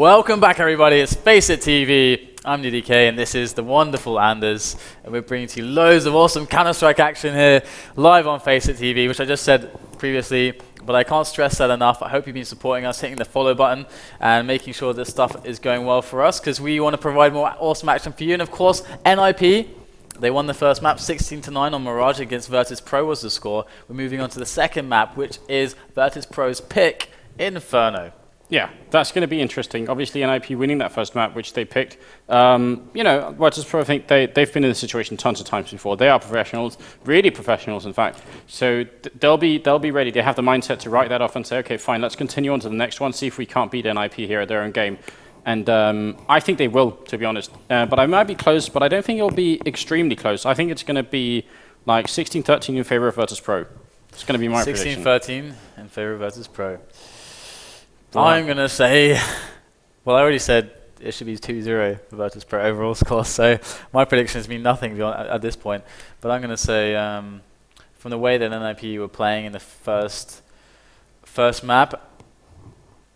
Welcome back, everybody. It's FACEIT TV. I'm DDK, and this is the wonderful Anders, and we're bringing to you loads of awesome Counter-Strike action here, live on FACEIT TV, which I just said previously, but I can't stress that enough. I hope you've been supporting us, hitting the follow button, and making sure this stuff is going well for us, because we want to provide more awesome action for you. And of course, NIP, they won the first map, 16-9 on Mirage against Virtus Pro was the score. We're moving on to the second map, which is Virtus Pro's pick, Inferno. Yeah, that's going to be interesting. Obviously, NIP winning that first map, which they picked. You know, Virtus Pro, I think they've been in this situation tons of times before. They are professionals, really professionals, in fact. So they'll be ready. They have the mindset to write that off and say, okay, fine, let's continue on to the next one, see if we can't beat NIP here at their own game. And I think they will, to be honest. But I might be close, but I don't think it'll be extremely close. I think it's going to be like 16-13 in favor of Virtus Pro. It's going to be my prediction. 16-13 in favor of Virtus Pro. I'm going to say, well, I already said it should be 2-0 for Virtus Pro overall score, so my predictions mean nothing at this point. But I'm going to say, from the way that NIP were playing in the first map,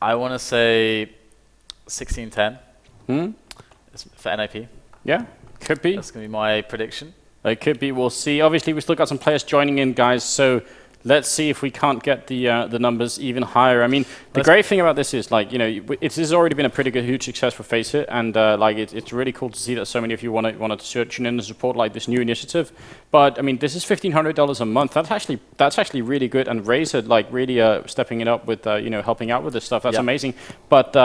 I want to say 16-10 for NIP. Yeah, could be. That's going to be my prediction. It could be. We'll see. Obviously, we've still got some players joining in, guys, so let's see if we can't get the numbers even higher. I mean, the great thing about this is, like, you know, this has already been a pretty good, huge success for FACEIT, and like it's really cool to see that so many of you wanted to tune in and support like this new initiative. But I mean, this is $1,500 a month. That's actually really good, and Razer like really stepping it up with you know, helping out with this stuff. That's amazing. But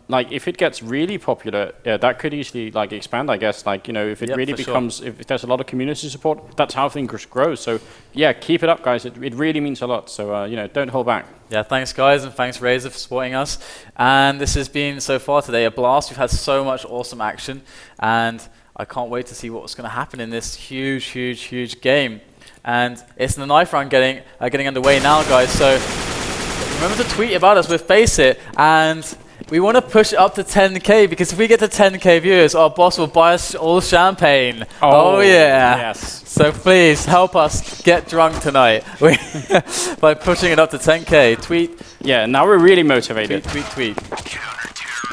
like, if it gets really popular, that could easily like expand, I guess. Like, you know, if it really becomes, if there's a lot of community support, that's how things grow. So yeah, keep it up, guys. It really means a lot. So you know, don't hold back. Yeah, thanks guys, and thanks Razer for supporting us. And this has been so far today a blast. We've had so much awesome action, and I can't wait to see what's going to happen in this huge game. And it's the knife round getting underway now, guys. So remember to tweet about us with FACEIT, and we want to push it up to 10K, because if we get to 10K viewers, our boss will buy us all champagne. Oh yeah. Yes. So please help us get drunk tonight by pushing it up to 10K. Tweet. Yeah, now we're really motivated. Tweet.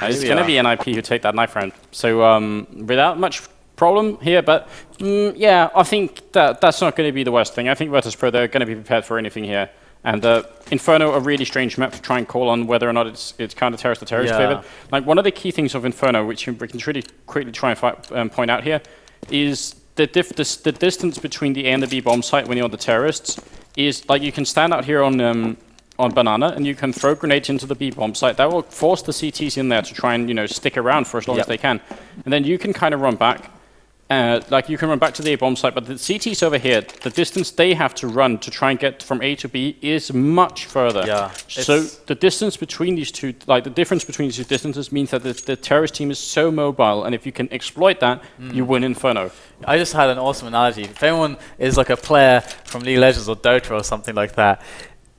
It's going to be NIP who take that knife round. So without much problem here, but yeah, I think that's not going to be the worst thing. I think Virtus Pro, they're going to be prepared for anything here. And Inferno, a really strange map to try and call on whether or not it's counter-terrorist or terrorist favored. Like, one of the key things of Inferno, which we can really quickly try and point out here, is the distance between the A and the B bomb site when you're on the terrorists is, like, you can stand out here on Banana, and you can throw grenades into the B bomb site. That will force the CTs in there to try and, you know, stick around for as long as they can. And then you can kind of run back. Like, you can run back to the A bomb site, but the CTs over here, the distance they have to run to try and get from A to B is much further. Yeah. So the distance between these two, like the difference between these two distances, means that the terrorist team is so mobile, and if you can exploit that, you win Inferno. I just had an awesome analogy. If anyone is like a player from League of Legends or Dota or something like that,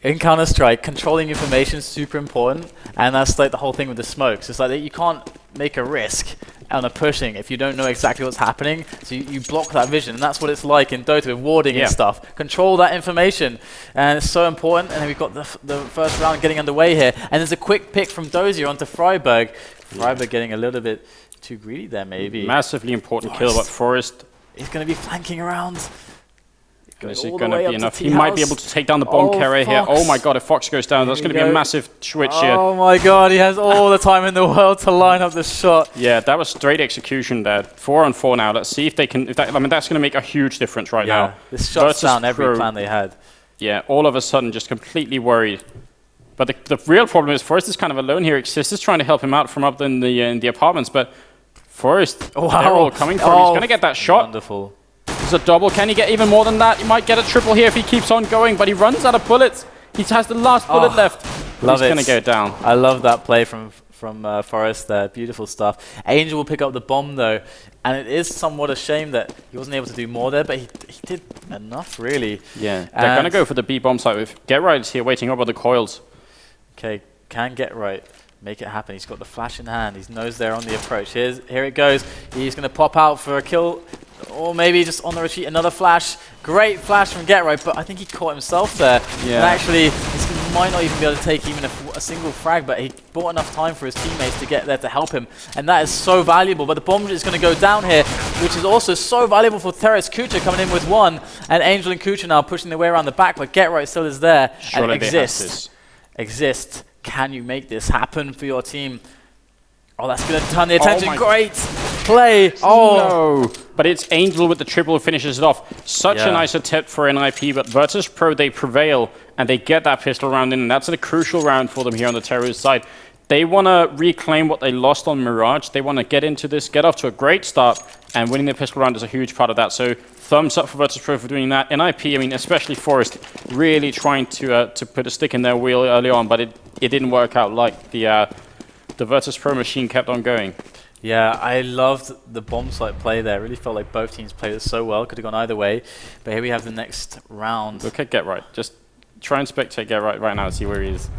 in Counter-Strike, controlling information is super important, and that's like the whole thing with the smokes. It's like that you can't make a risk on a pushing if you don't know exactly what's happening, so you block that vision, and that's what it's like in Dota with warding and stuff. Control that information, and it's so important. And then we've got the first round getting underway here, and there's a quick pick from Dozier onto Freiburg. Freiburg getting a little bit too greedy there, maybe. Massively important kill, but Forest is going to be flanking around. Is it going to be enough? He might be able to take down the bomb carrier here. Oh my god, if Fox goes down, that's going to be a massive switch here. Oh my god, he has all the time in the world to line up the shot. Yeah, that was straight execution there. 4-on-4 now. Let's see if they can. I mean, that's going to make a huge difference right now. This shuts down every plan they had. Yeah, all of a sudden, just completely worried. But the real problem is Forrest is kind of alone here. Xist is trying to help him out from up in the apartments, but Forrest, they're all coming for him. He's going to get that shot. Wonderful. There's a double. Can he get even more than that? He might get a triple here if he keeps on going, but he runs out of bullets. He has the last bullet left. He's going to go down. I love that play from Forrest there. Beautiful stuff. Angel will pick up the bomb, though, and it is somewhat a shame that he wasn't able to do more there, but he did enough, really. Yeah, they're going to go for the B bomb site with Get Right is here waiting up on the coils. Okay, can Get Right make it happen. He's got the flash in hand. He knows they're on the approach. Here it goes. He's going to pop out for a kill. Or maybe just on the retreat, another flash. Great flash from Get Right, but I think he caught himself there. Yeah. And actually, it's might not even be able to take even a single frag, but he bought enough time for his teammates to get there to help him, and that is so valuable. But the bomb is going to go down here, which is also so valuable for Teres. Kucha coming in with one, and Angel and Kucha now pushing their way around the back, but Get Right still is there. Surely and Exist. Can you make this happen for your team? Oh, that's going to turn the attention. Great play. Oh, no. But it's Angel with the triple who finishes it off. Such a nice attempt for NIP, but Virtus.pro, they prevail, and they get that pistol round in, and that's a crucial round for them here on the terrorist side. They want to reclaim what they lost on Mirage. They want to get into this, get off to a great start, and winning the pistol round is a huge part of that. So thumbs up for Virtus.pro for doing that. NIP, I mean, especially Forest, really trying to put a stick in their wheel early on, but it didn't work out like the Virtus.pro machine kept on going. Yeah, I loved the bomb site play there. Really felt like both teams played it so well. Could have gone either way. But here we have the next round. Look at Get Right. Just try and spectate Get Right now and see where he is.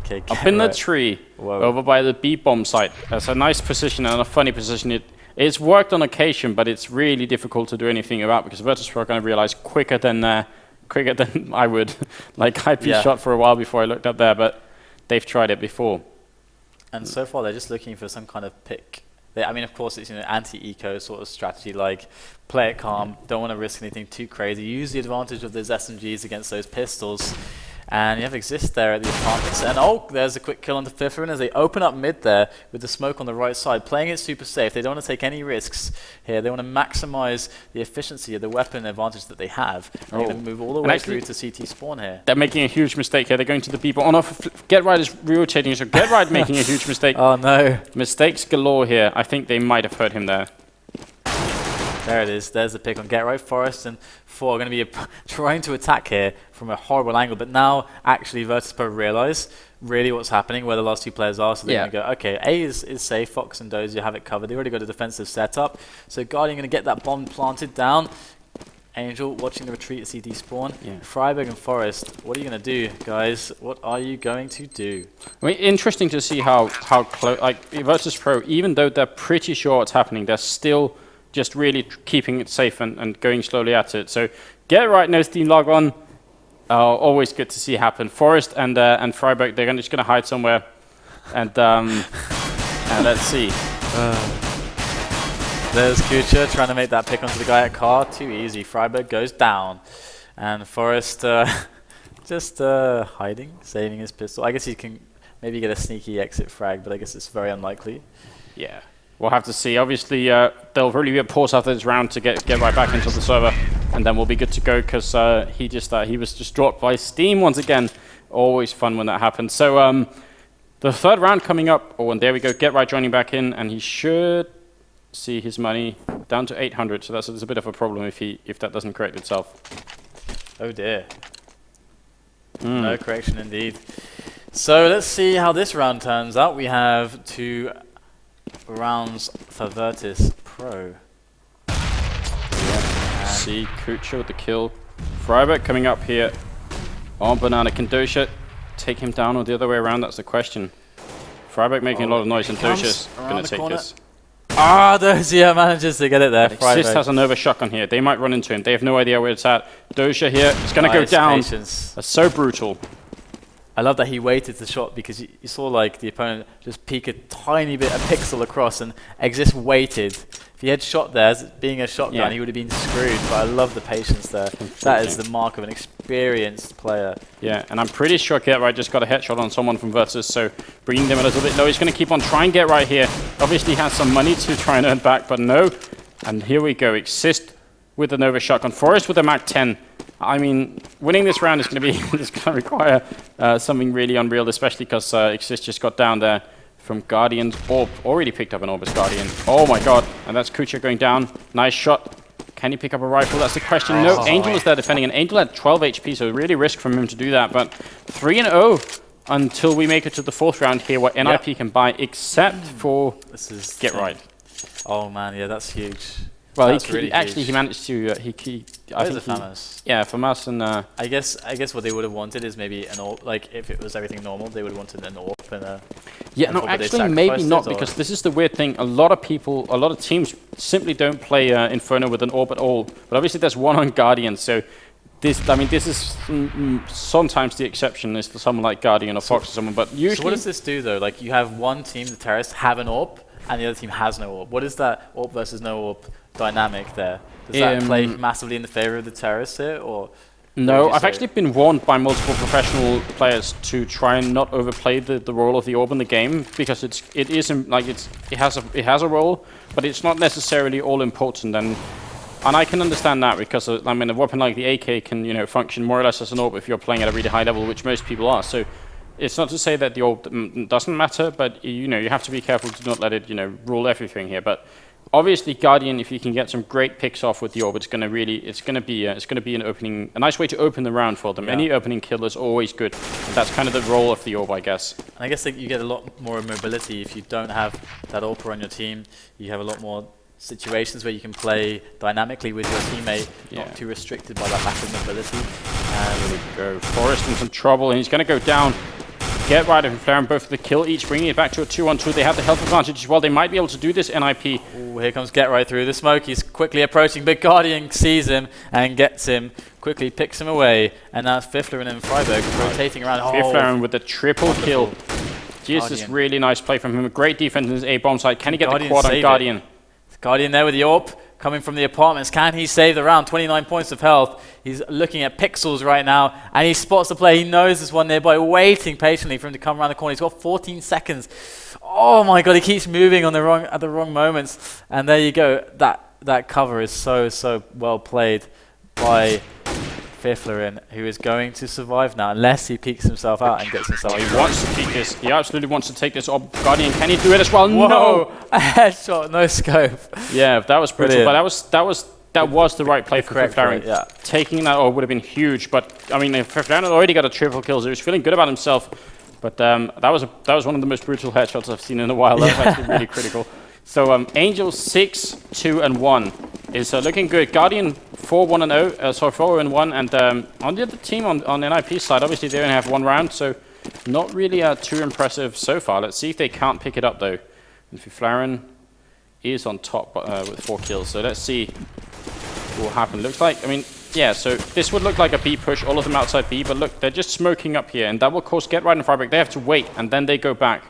Okay, up in the tree, over by the B bomb site. That's a nice position and a funny position. It's worked on occasion, but it's really difficult to do anything about because Virtus.pro are going to realize quicker than I would. Like IP shot for a while before I looked up there, but they've tried it before. And so far, they're just looking for some kind of pick. I mean, of course, it's anti-eco sort of strategy, like play it calm, don't want to risk anything too crazy, use the advantage of those SMGs against those pistols. And you have Exist there at the apartments. And oh, there's a quick kill on the fifth one as they open up mid there with the smoke on the right side, playing it super safe. They don't want to take any risks here. They want to maximize the efficiency of the weapon advantage that they have. They're going to move all the way through to CT spawn here. They're making a huge mistake here. They're going to the people. Oh no, Get Right is rotating, so Get Right making a huge mistake. Oh no. Mistakes galore here. I think they might have hurt him there. There it is. There's the pick on Get Right. Forest and 4 are going to be trying to attack here from a horrible angle. But now, actually, Virtus.pro realize really what's happening, where the last two players are. So they're going to go, okay, A is safe. Fox and Dozier have it covered. They already got a defensive setup. So Guardian going to get that bomb planted down. Angel watching the retreat at CD spawn. Freiburg and Forest, what are you going to do, guys? What are you going to do? I mean, interesting to see how close, like, Virtus.pro, even though they're pretty sure what's happening, they're still just really keeping it safe and going slowly at it. So Get Right, no Steam log on. Always good to see happen. Forest and Freiburg, they're just going to hide somewhere. And let's see. There's Kucha trying to make that pick onto the guy at car. Too easy. Freiburg goes down. And Forest just hiding, saving his pistol. I guess he can maybe get a sneaky exit frag, but I guess it's very unlikely. Yeah. We'll have to see. Obviously, there'll really be a pause after this round to get right back into the server, and then we'll be good to go because he was just dropped by Steam once again. Always fun when that happens. So the third round coming up. Oh, and there we go. Get Right joining back in, and he should see his money down to 800. So that's a bit of a problem if that doesn't correct itself. Oh dear. No correction indeed. So let's see how this round turns out. We have 2 rounds for Virtus.pro. See Kucha with the kill. Freiburg coming up here on Banana. Can Dosha take him down or the other way around? That's the question. Freiburg making a lot of noise and Dosha's going to take this. Ah, Dozier manages to get it there. Exist has a Nova shotgun here. They might run into him. They have no idea where it's at. Dosha here is going to go down. That's so brutal. I love that he waited the shot because you saw like the opponent just peek a tiny bit, a pixel across, and Exist waited. If he had shot there, as being a shotgun, he would have been screwed. But I love the patience there. That is the mark of an experienced player. Yeah, and I'm pretty sure Get Right just got a headshot on someone from Virtus, so bringing them a little bit low. He's going to keep on trying Get Right here. Obviously has some money to try and earn back, but no. And here we go. Exist with the Nova shotgun. Forest with a Mac 10. I mean, winning this round is going to require something really unreal, especially because Exist just got down there from Guardian's Orb. Already picked up an Orb as Guardian. Oh my god. And that's Kucha going down. Nice shot. Can he pick up a rifle? That's the question. No, Angel is there defending, and Angel had 12 HP, so really risk from him to do that. But 3-0 until we make it to the 4th round here, where NIP can buy, except for Get Right. Oh man, yeah, that's huge. Well, he managed to. I think FAMAS. Yeah, FAMAS and. I guess what they would have wanted is maybe an AWP. Like if it was everything normal, they would have wanted an AWP and a. Yeah, no, actually maybe not, because this is the weird thing. A lot of teams simply don't play Inferno with an AWP at all. But obviously there's one on Guardian, so This, I mean, this is sometimes the exception is to someone like Guardian or Fox or someone, but usually... So what does this do, though? Like, you have one team, the terrorists, have an AWP, and the other team has no AWP. What is that AWP versus no AWP dynamic there? Does that play massively in the favor of the terrorists here, or...? No, I've actually been warned by multiple professional players to try and not overplay the role of the AWP in the game, because it has a role, but it's not necessarily all important. And I can understand that, because I mean, a weapon like the AK can function more or less as an AWP if you're playing at a really high level, which most people are. So it's not to say that the AWP doesn't matter, but you have to be careful to not let it rule everything here. But obviously, Guardian, if you can get some great picks off with the AWP, it's going to be a nice way to open the round for them. Yeah. Any opening kill is always good. And that's kind of the role of the AWP, I guess. And I guess you get a lot more mobility if you don't have that AWP on your team. You have a lot more situations where you can play dynamically with your teammate, not too restricted by that lack of mobility. And there we go. Forrest in some trouble, and he's going to go down. Get right and Flaren both for the kill, each bringing it back to a 2-on-2. They have the health advantage as well. They might be able to do this, NIP. Ooh, here comes Get Right through the smoke. He's quickly approaching, but Guardian sees him and gets him, quickly picks him away. And now it's Fiffler and Freiberg rotating around. Fiffler with the triple kill. Just this really nice play from him. A great defense in his A-bomb side. Can he get the quad on Guardian? Guardian there with the AWP coming from the apartments. Can he save the round? 29 points of health. He's looking at pixels right now, and he spots the play. He knows there's one nearby, waiting patiently for him to come around the corner. He's got 14 seconds. Oh my god, he keeps moving on at the wrong moments. And there you go. That cover is so well played by Fiffler, who is going to survive now, unless he peeks himself out and gets himself. He wants to peek this. He absolutely wants to take this up. Guardian, can he do it as well? Whoa. No! A headshot, no scope. Yeah, that was brutal, but that was the right play for Fiffler. Yeah. Taking that would have been huge, but I mean, Fiffler had already got a triple kill, so he was feeling good about himself. But that was one of the most brutal headshots I've seen in a while. That was actually really critical. So Angel 6-2-1 is looking good. Guardian 4-1-0, sorry 4-1, and on the other team on NIP's side, obviously they only have one round, so not really too impressive so far. Let's see if they can't pick it up though. And Flaren is on top with 4 kills, so let's see what will happen. Looks like, I mean, yeah, so this would look like a B push, all of them outside B, but look, they're just smoking up here, and that will cause Get Right and Freiberg. They have to wait, and then they go back.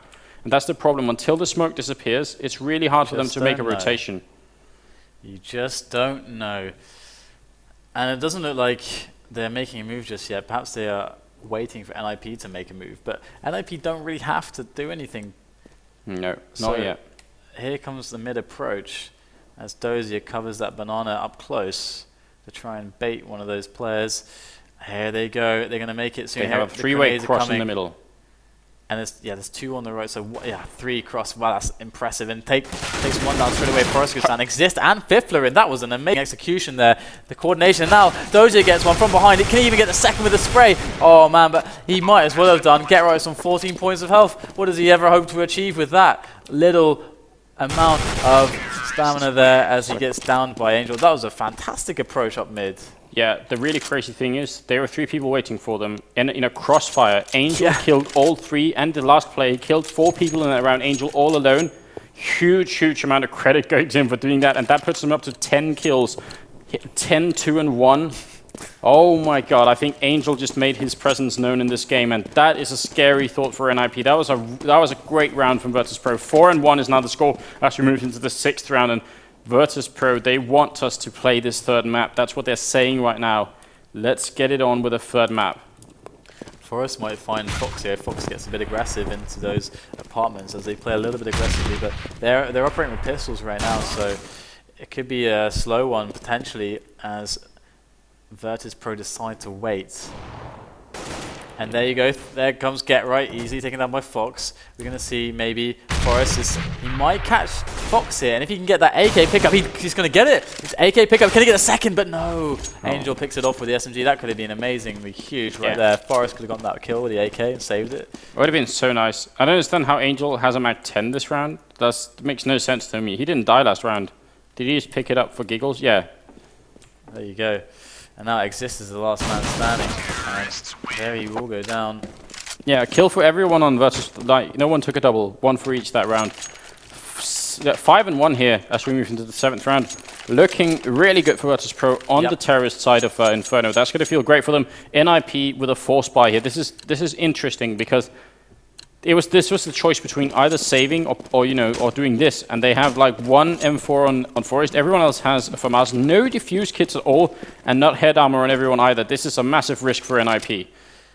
And that's the problem. Until the smoke disappears, it's really hard for them to make a rotation. You just don't know. And it doesn't look like they're making a move just yet. Perhaps they are waiting for NIP to make a move. But NIP don't really have to do anything. No, not yet. Here comes the mid approach as Dozier covers that banana up close to try and bait one of those players. Here they go. They're going to make it soon. They have a 3-way cross in the middle. And there's 2 on the right, so 3 cross. Wow, that's impressive. And takes one down straight away. Forrest goes down. Exist and Fiffler, and that was an amazing execution there. The coordination. And now Dozier gets one from behind. It can even get the second with the spray. Oh man, but he might as well have done. Get Right's on 14 points of health. What does he ever hope to achieve with that little amount of stamina there as he gets downed by Angel? That was a fantastic approach up mid. Yeah, the really crazy thing is, there were 3 people waiting for them. In a crossfire, Angel killed all 3, and the last play, he killed 4 people in that round, Angel all alone. Huge amount of credit goes in for doing that, and that puts them up to 10 kills. 10-2-1. Oh my god, I think Angel just made his presence known in this game, and that is a scary thought for NIP. That was a great round from Virtus.pro. 4-1 is now the score as we move into the 6th round, and Virtus.pro, they want us to play this 3rd map. That's what they're saying right now. Let's get it on with a 3rd map. Forrest might find Fox here. Fox gets a bit aggressive into those apartments as they play a little bit aggressively, but they're operating with pistols right now, so it could be a slow one potentially as Virtus.pro decide to wait. And there you go. There comes Get Right, easily taken down by Fox. We're going to see maybe Forrest he might catch Fox here, and if he can get that AK pickup, he's going to get it. It's AK pickup. Can he get a second? But no. Angel picks it off with the SMG. That could have been amazingly huge right there. Forrest could have gotten that kill with the AK and saved it. It would have been so nice. I don't understand how Angel has a Mag 10 this round. That makes no sense to me. He didn't die last round. Did he just pick it up for giggles? Yeah. There you go. And now Exist is the last man standing. And there he will go down. Yeah, kill for everyone on Virtus. Like, no one took a double. 1 for each that round. 5-1 here as we move into the 7th round. looking really good for Virtus Pro on the terrorist side of Inferno. That's going to feel great for them. NIP with a force buy here. This is interesting because this was the choice between either saving or doing this, and they have like one M4 on Forest. Everyone else has FAMAS, no defuse kits at all, and not head armor on everyone either. This is a massive risk for NIP.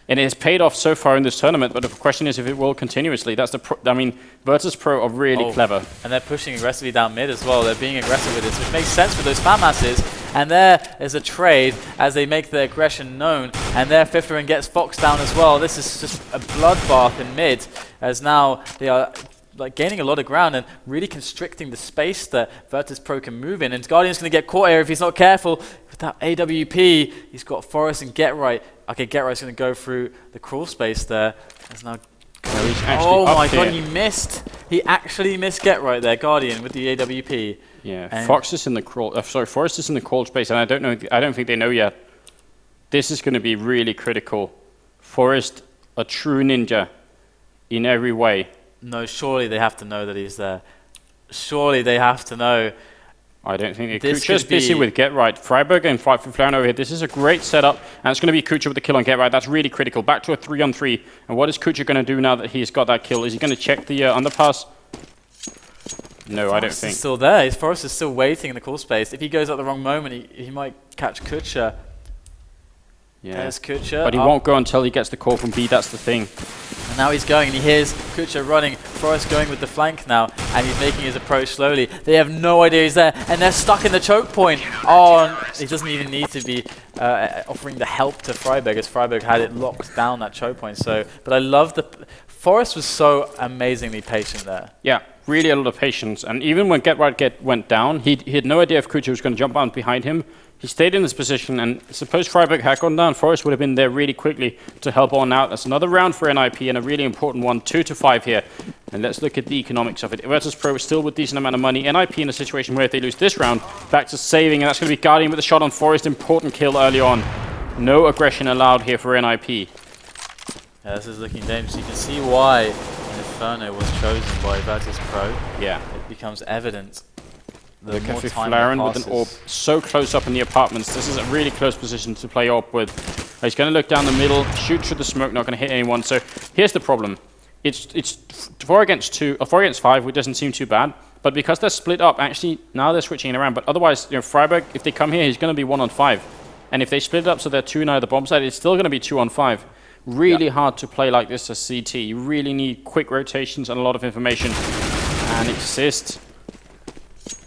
And it has paid off so far in this tournament, but the question is if it will continuously. That's I mean, Virtus Pro are really clever. And they're pushing aggressively down mid as well. They're being aggressive with this, which makes sense for those FAMASs. And there is a trade as they make their aggression known. And there Fiftherin gets Fox down as well. This is just a bloodbath in mid, as now they are like gaining a lot of ground and really constricting the space that Virtus Pro can move in. And Guardian's going to get caught here if he's not careful. With that AWP, he's got Forest and Get Right. Okay, Get Right's going to go through the crawl space there. There's now oh my god, he missed. He actually missed Get Right there, Guardian, with the AWP. Yeah, and Fox is in the crawl. Forest is in the crawl space, and I don't think they know yet. This is going to be really critical. Forest, a true ninja in every way. No, surely they have to know that he's there. Surely they have to know. I don't think they could. Just busy with Get Right. Freiburg and fight for Flair over here. This is a great setup, and it's going to be Kucha with the kill on Get Right. That's really critical. Back to a 3-on-3. And what is Kucha going to do now that he's got that kill? Is he going to check the underpass? No, I don't think. Forest is still there. His Forest is still waiting in the call space. If he goes at the wrong moment, he might catch Kucha. Yeah. There's Kucha. But he won't go until he gets the call from B. That's the thing. And now he's going, and he hears Kucha running. Forest going with the flank now, and he's making his approach slowly. They have no idea he's there, and they're stuck in the choke point. Oh, he doesn't even need to be offering the help to Freiburg, as Freiburg had it locked down, that choke point. So, but I love Forest was so amazingly patient there. Yeah, really a lot of patience. And even when Get Right went down, he had no idea if Kucha was going to jump out behind him. He stayed in this position, and suppose Freiburg had gone down, Forest would have been there really quickly to help on out. That's another round for NIP, and a really important one, 2-5 here. And let's look at the economics of it. Virtus Pro is still with decent amount of money. NIP in a situation where if they lose this round, back to saving, and that's going to be Guardian with a shot on Forest. Important kill early on. No aggression allowed here for NIP. Yeah, this is looking dangerous. You can see why Inferno was chosen by Virtus Pro. Yeah. It becomes evident. Look at Flaren with an AWP so close up in the apartments. This is a really close position to play AWP with. He's going to look down the middle, shoot through the smoke, not going to hit anyone. So here's the problem. It's 4 against 2, or 4 against 5, which doesn't seem too bad. But because they're split up, actually, now they're switching it around. But otherwise, Freiburg, if they come here, he's going to be 1-on-5. And if they split it up so they're 2 now at the bomb side, it's still going to be 2-on-5. Really hard to play like this as CT. You really need quick rotations and a lot of information. And Exist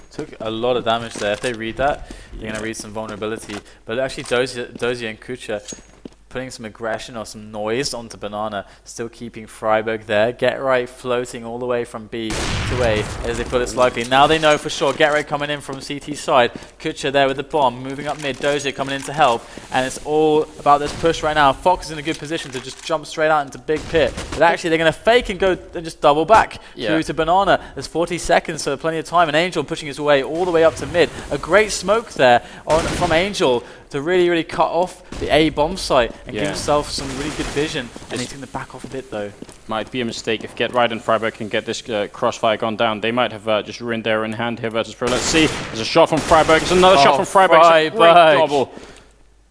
took a lot of damage there. If they read that, they're going to read some vulnerability. But actually, Dozier and Kucha putting some aggression or some noise onto Banana, still keeping Freiburg there. Get Right floating all the way from B to A as they put it slightly. Now they know for sure. Get Right coming in from CT side. Kucha there with the bomb, moving up mid. Dozier coming in to help. And it's all about this push right now. Fox is in a good position to just jump straight out into Big Pit. But actually they're going to fake and go and just double back through to Banana. There's 40 seconds, so plenty of time. And Angel pushing his way all the way up to mid. A great smoke there from Angel to really cut off the A bomb site and give himself some really good vision. And he's going to back off a bit though. Might be a mistake if Get Right and Freiburg can get this crossfire gone down. They might have just ruined their own hand here Virtus Pro. Let's see. There's a shot from Freiburg. It's another shot from Freiburg. It's a great double.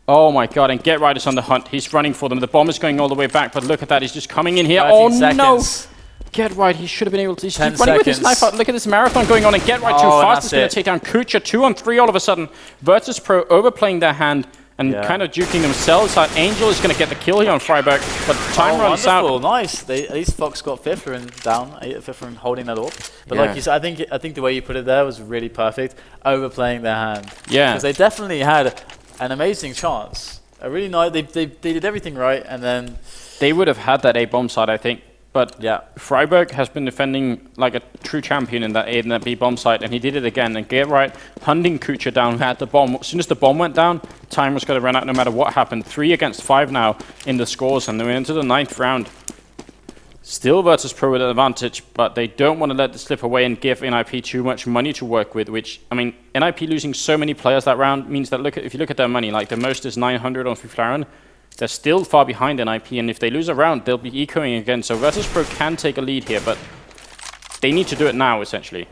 Oh my god, and Get Right is on the hunt. He's running for them. The bomb is going all the way back, but look at that. He's just coming in here. Oh no! Get Right, he should have been able to. He's running with his knife out. Look at this marathon going on, and Get Right too fast is going to take down Kucha. 2-on-3 all of a sudden. Virtus Pro overplaying their hand and kind of juking themselves out. Angel is going to get the kill here on Freiburg, but time runs out. Nice. At least Fox got Fiftherin down. Fiftherin holding that up. But like you said, I think the way you put it there was really perfect. Overplaying their hand. Yeah. Because they definitely had an amazing chance. A really nice. They did everything right, and then they would have had that A bomb side, I think. But Freiburg has been defending like a true champion in that A and that B bomb site, and he did it again. And Get Right hunting Kucha down, had the bomb. As soon as the bomb went down, time was going to run out no matter what happened. 3 against 5 now in the scores, and they're into the 9th round. Still Virtus Pro with an advantage, but they don't want to let it slip away and give NIP too much money to work with, which, I mean, NIP losing so many players that round means that if you look at their money, like the most is 900 on Flaren. They're still far behind NIP, and if they lose a round, they'll be ecoing again. So Virtus Pro can take a lead here, but they need to do it now, essentially.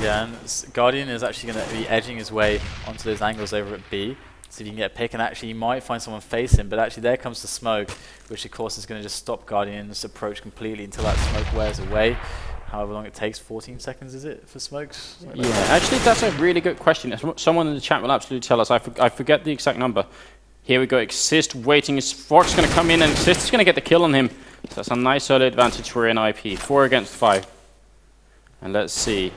Yeah, and Guardian is actually going to be edging his way onto those angles over at B. So if you can get a pick, and actually you might find someone face him, but actually there comes the smoke, which of course is going to just stop Guardian's approach completely until that smoke wears away. However long it takes, 14 seconds is it for smokes? Yeah, actually that's a really good question. Someone in the chat will absolutely tell us. I forget the exact number. Here we go, Exist waiting. Is Fox going to come in, and Exist is going to get the kill on him. So that's a nice early advantage for NIP. 4 against 5. And let's see.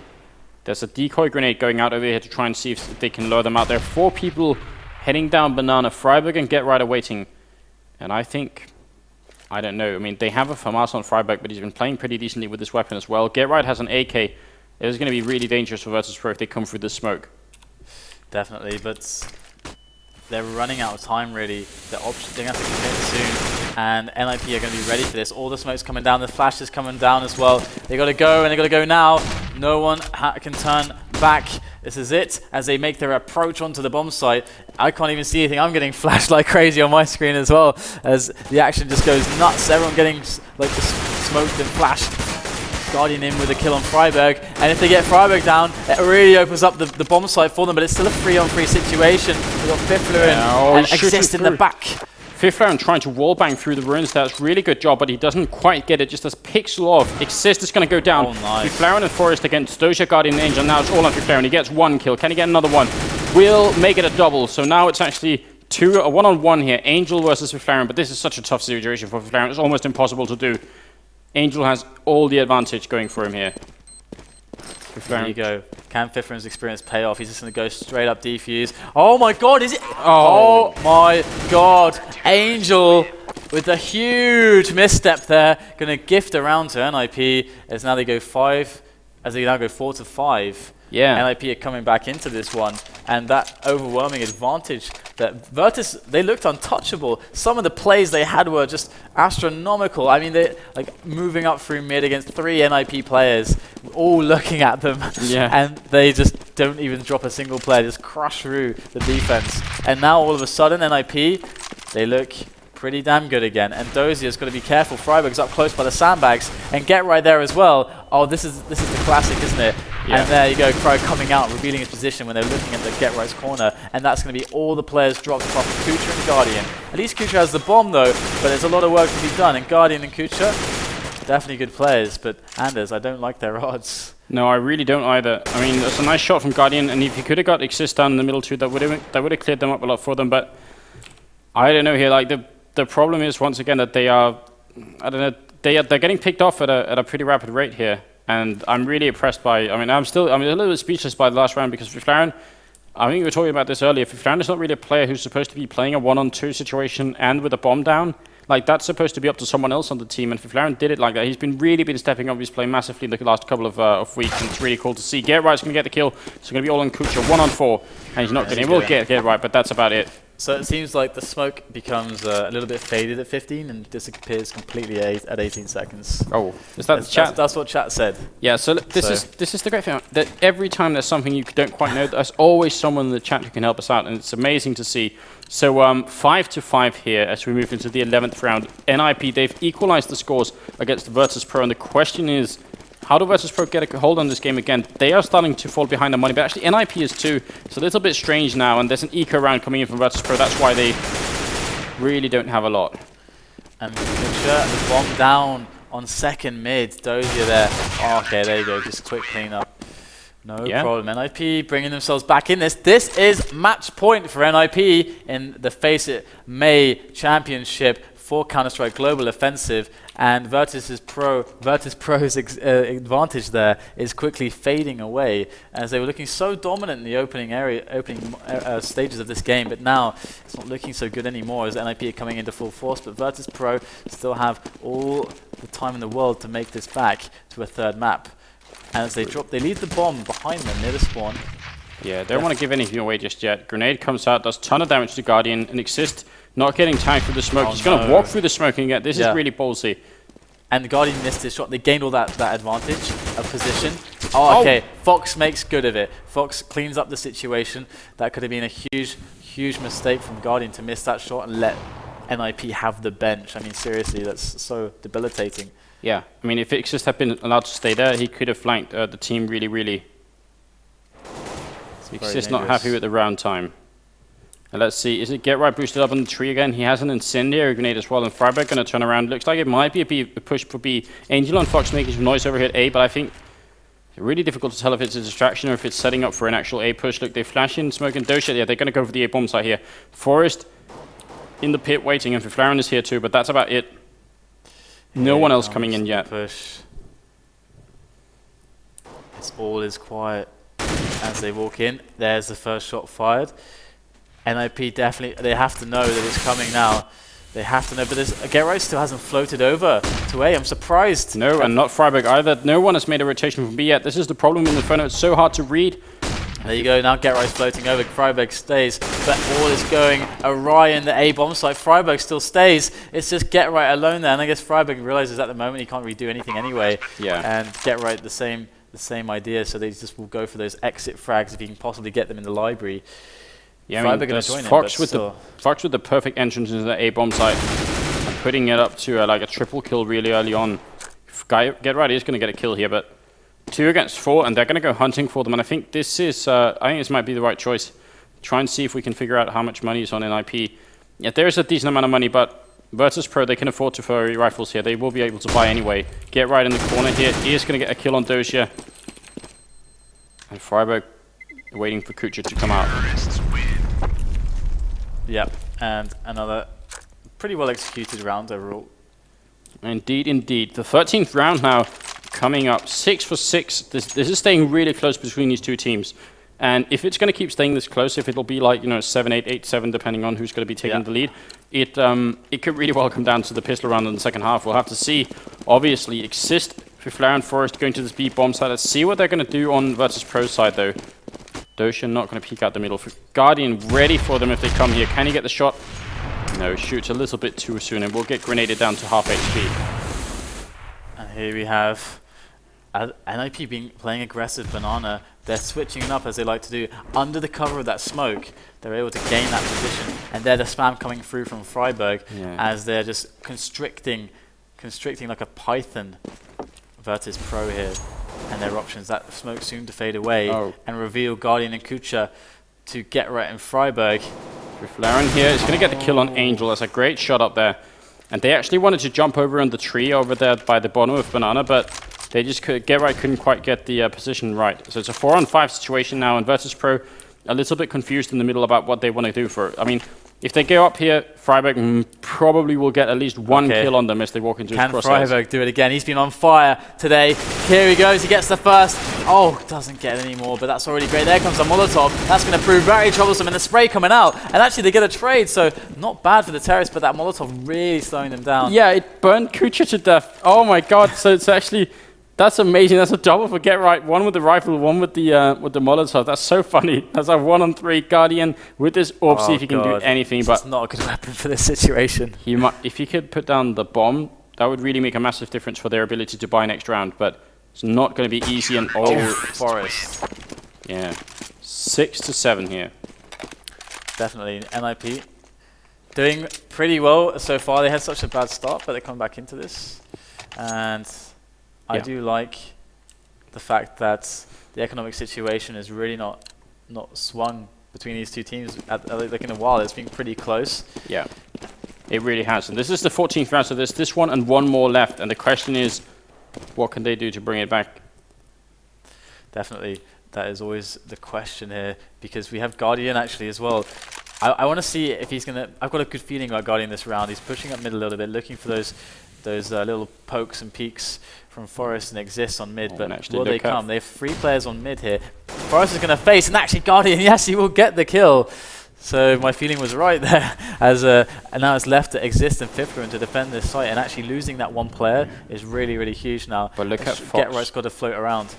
There's a decoy grenade going out over here to try and see if they can lure them out. There are 4 people heading down Banana. Freiburg and Get Right are waiting. And I think, I don't know. I mean, they have a FAMAS on Freiburg, but he's been playing pretty decently with this weapon as well. Get Right has an AK. It is going to be really dangerous for Virtus.pro if they come through the smoke. Definitely, but they're running out of time, really. They're going to have to commit soon, and NIP are going to be ready for this. All the smoke's coming down, the flash is coming down as well. They got to go, and they got to go now. No one can turn back. This is it, as they make their approach onto the bomb site. I can't even see anything. I'm getting flashed like crazy on my screen as well, as the action just goes nuts. Everyone getting like smoked and flashed. Guardian in with a kill on Freiburg, and if they get Freiburg down, it really opens up the bomb site for them, but it's still a 3-on-3 situation. We've got Fiffler and Exist in the back. Fiffler trying to wallbang through the ruins. That's a really good job, but he doesn't quite get it. Just as pixel off. Exist is going to go down. Oh, nice. Fiffler and Forest against Doja, Guardian, and Angel. Now it's all on Fiffler, and he gets 1 kill. Can he get another one? Will make it a double. So now it's actually a 1-on-1 here. Angel versus Fiffler, but this is such a tough situation for Fiffler. It's almost impossible to do. Angel has all the advantage going for him here. There you go. Can Fiffler's experience pay off? He's just going to go straight up defuse. Oh my god, is it? Oh my god. Angel with a huge misstep there. Going to gift around to NIP as now they go 5, as they now go 4 to 5. Yeah. NIP are coming back into this one, and that overwhelming advantage that Virtus, they looked untouchable. Some of the plays they had were just astronomical. I mean, they like moving up through mid against 3 NIP players, all looking at them, and they just don't even drop a single player, just crush through the defense. And now all of a sudden, NIP, they look pretty damn good again. And Dozier's got to be careful. Freiburg's up close by the sandbags, and Get Right there as well. Oh, this is the classic, isn't it? Yeah. And there you go, Crow coming out, revealing his position when they're looking at the Get Right's corner, and that's going to be all the players dropped apart from Kucha and Guardian. At least Kucha has the bomb though, but there's a lot of work to be done, and Guardian and Kucha, definitely good players, but Anders, I don't like their odds. No, I really don't either. I mean, that's a nice shot from Guardian, and if he could have got Exist down in the middle too, that would have cleared them up a lot for them, but I don't know here, like the problem is once again that they are, I don't know, they're getting picked off at a pretty rapid rate here. And I'm really impressed by, I mean, I'm a little bit speechless by the last round because Fifflaren, I think we were talking about this earlier, Fifflaren is not really a player who's supposed to be playing a 1-on-2 situation and with a bomb down. Like, that's supposed to be up to someone else on the team, and Fifflaren did it like that. He's really been stepping up his play massively in the last couple of weeks, and it's really cool to see. Get Right's going to get the kill, so it's going to be all on Kucha, 1-on-4, and he's not getting, he will get Right, but that's about it. So it seems like the smoke becomes a little bit faded at 15 and disappears completely at 18 seconds. Oh, is that the chat? That's what chat said. Yeah, so this is the great thing, that every time there's something you don't quite know, there's always someone in the chat who can help us out, and it's amazing to see. So 5 to 5 here as we move into the 11th round. NIP, they've equalized the scores against Virtus.pro, and the question is, how do Virtus.pro get a hold on this game again? They are starting to fall behind the money, but actually NIP is too. It's a little bit strange now, and there's an eco round coming in from Virtus.pro. That's why they really don't have a lot. And the bomb down on second mid. Dozier there. Oh, okay, there you go. Just quick cleanup. No problem. NIP bringing themselves back in this. This is match point for NIP in the FACEIT May Championship for Counter-Strike Global Offensive, and Virtus Pro's advantage there is quickly fading away as they were looking so dominant in the opening stages of this game, but now it's not looking so good anymore as NIP are coming into full force, but Virtus Pro still have all the time in the world to make this back to a third map. And as they leave the bomb behind them near the spawn. Yeah, they don't want to give anything away just yet. Grenade comes out, does a ton of damage to Guardian, and Exist not getting tagged through the smoke. He's going to walk through the smoke and get, this is really ballsy. And the Guardian missed his shot. They gained all that advantage of position. Oh, okay. Fox makes good of it. Fox cleans up the situation. That could have been a huge mistake from Guardian to miss that shot and let NIP have the bench. I mean, seriously, that's so debilitating. Yeah, I mean, if Exist had been allowed to stay there, he could have flanked the team really Exist not happy with the round time. And let's see, is it Get Right boosted up on the tree again? He has an incendiary grenade as well, and Freiberg going to turn around. Looks like it might be a push for B. Angel and Fox making some noise over here at A, but I think it's really difficult to tell if it's a distraction or if it's setting up for an actual A push. Look, they flash in, Smoke and Dosha. Yeah, they're going to go for the A bomb site here. Forest in the pit waiting, and Flaren is here too, but that's about it. No one else coming in yet. Push. It's all is quiet as they walk in. There's the first shot fired. NIP definitely, they have to know that it's coming now. They have to know, but Get Right still hasn't floated over to A. I'm surprised. No, and not Freiberg either. No one has made a rotation from B yet. This is the problem in the Inferno. It's so hard to read. There you go, now Get Right's floating over, Freiberg stays, but all is going awry in the A bomb site. Freiberg still stays, it's just Get Right alone there, and I guess Freiberg realizes at the moment he can't really do anything anyway. Yeah. And Get Right the same idea, so they just will go for those exit frags if he can possibly get them in the library. Yeah, I mean, there's Fox with the perfect entrance into the A bomb site, and putting it up to like a triple kill really early on. Get Right is going to get a kill here, but 2 against 4, and they're going to go hunting for them. And I think this is, I think this might be the right choice. Try and see if we can figure out how much money is on NIP. Yeah, there's a decent amount of money, but Virtus Pro, they can afford to furry rifles here. They will be able to buy anyway. Get Right in the corner here. He is going to get a kill on Dosia. And Freiberg waiting for Kucha to come out. Yep, and another pretty well executed round overall. Indeed, indeed. The 13th round now coming up. 6 for 6. This is staying really close between these two teams. And if it's going to keep staying this close, if it'll be like, 7-8, 8-7, depending on who's going to be taking the lead, it could really well come down to the pistol round in the second half. We'll have to see. Obviously, Exist, Flare and Forest going to this B bomb side. Let's see what they're going to do on Virtus Pro side, though. Dosha not going to peek out the middle. Guardian ready for them if they come here. Can he get the shot? No, shoots a little bit too soon, and we'll get grenaded down to half HP. And here we have NIP playing aggressive Banana. They're switching it up as they like to do. Under the cover of that smoke, they're able to gain that position. And they're the spam coming through from Freiberg as they're just constricting like a python Virtus Pro here. And their options, that smoke soon to fade away and reveal Guardian and Kucha to Get Right and Freiberg. Flaren here is going to get the kill on Angel. That's a great shot up there. And they actually wanted to jump over on the tree over there by the bottom of Banana, but they just Get Right couldn't quite get the position right. So it's a 4-on-5 situation now, and Virtus Pro a little bit confused in the middle about what they want to do for it. I mean, if they go up here, Freiberg probably will get at least one kill on them as they walk into his crosshairs. Can Freiberg do it again? He's been on fire today. Here he goes. He gets the first. Oh, doesn't get any more, but that's already great. There comes the Molotov. That's going to prove very troublesome, and the spray coming out. And actually, they get a trade, so not bad for the terrorists, but that Molotov really slowing them down. Yeah, it burned Kucha to death. Oh my god, so it's actually... That's amazing. That's a double for Get Right. One with the rifle, one with the Molotov. That's so funny. That's a 1-on-3 Guardian with this orb. See if he can do anything. But it's not a good weapon for this situation. He might, if he could put down the bomb, that would really make a massive difference for their ability to buy next round. But it's not going to be easy. And Forest. Yeah, 6-7 here. Definitely NIP doing pretty well so far. They had such a bad start, but they come back into this and. I do like the fact that the economic situation is really not swung between these two teams like in a while. It's been pretty close. Yeah, it really has. And this is the 14th round, so there's this one and one more left. And the question is, what can they do to bring it back? Definitely, that is always the question here, because we have Guardian actually as well. I want to see if he's going to... I've got a good feeling about Guardian this round. He's pushing up mid a little bit, looking for those little pokes and peeks from Forest and Exist on mid, but will they come? They have 3 players on mid here. Forest is going to face, and actually Guardian, yes, he will get the kill. So my feeling was right there, as and now it's left to Exist and Fifth Room to defend this site, and actually losing that one player is really, really huge now. But look at Fox. Get Right's got to float around.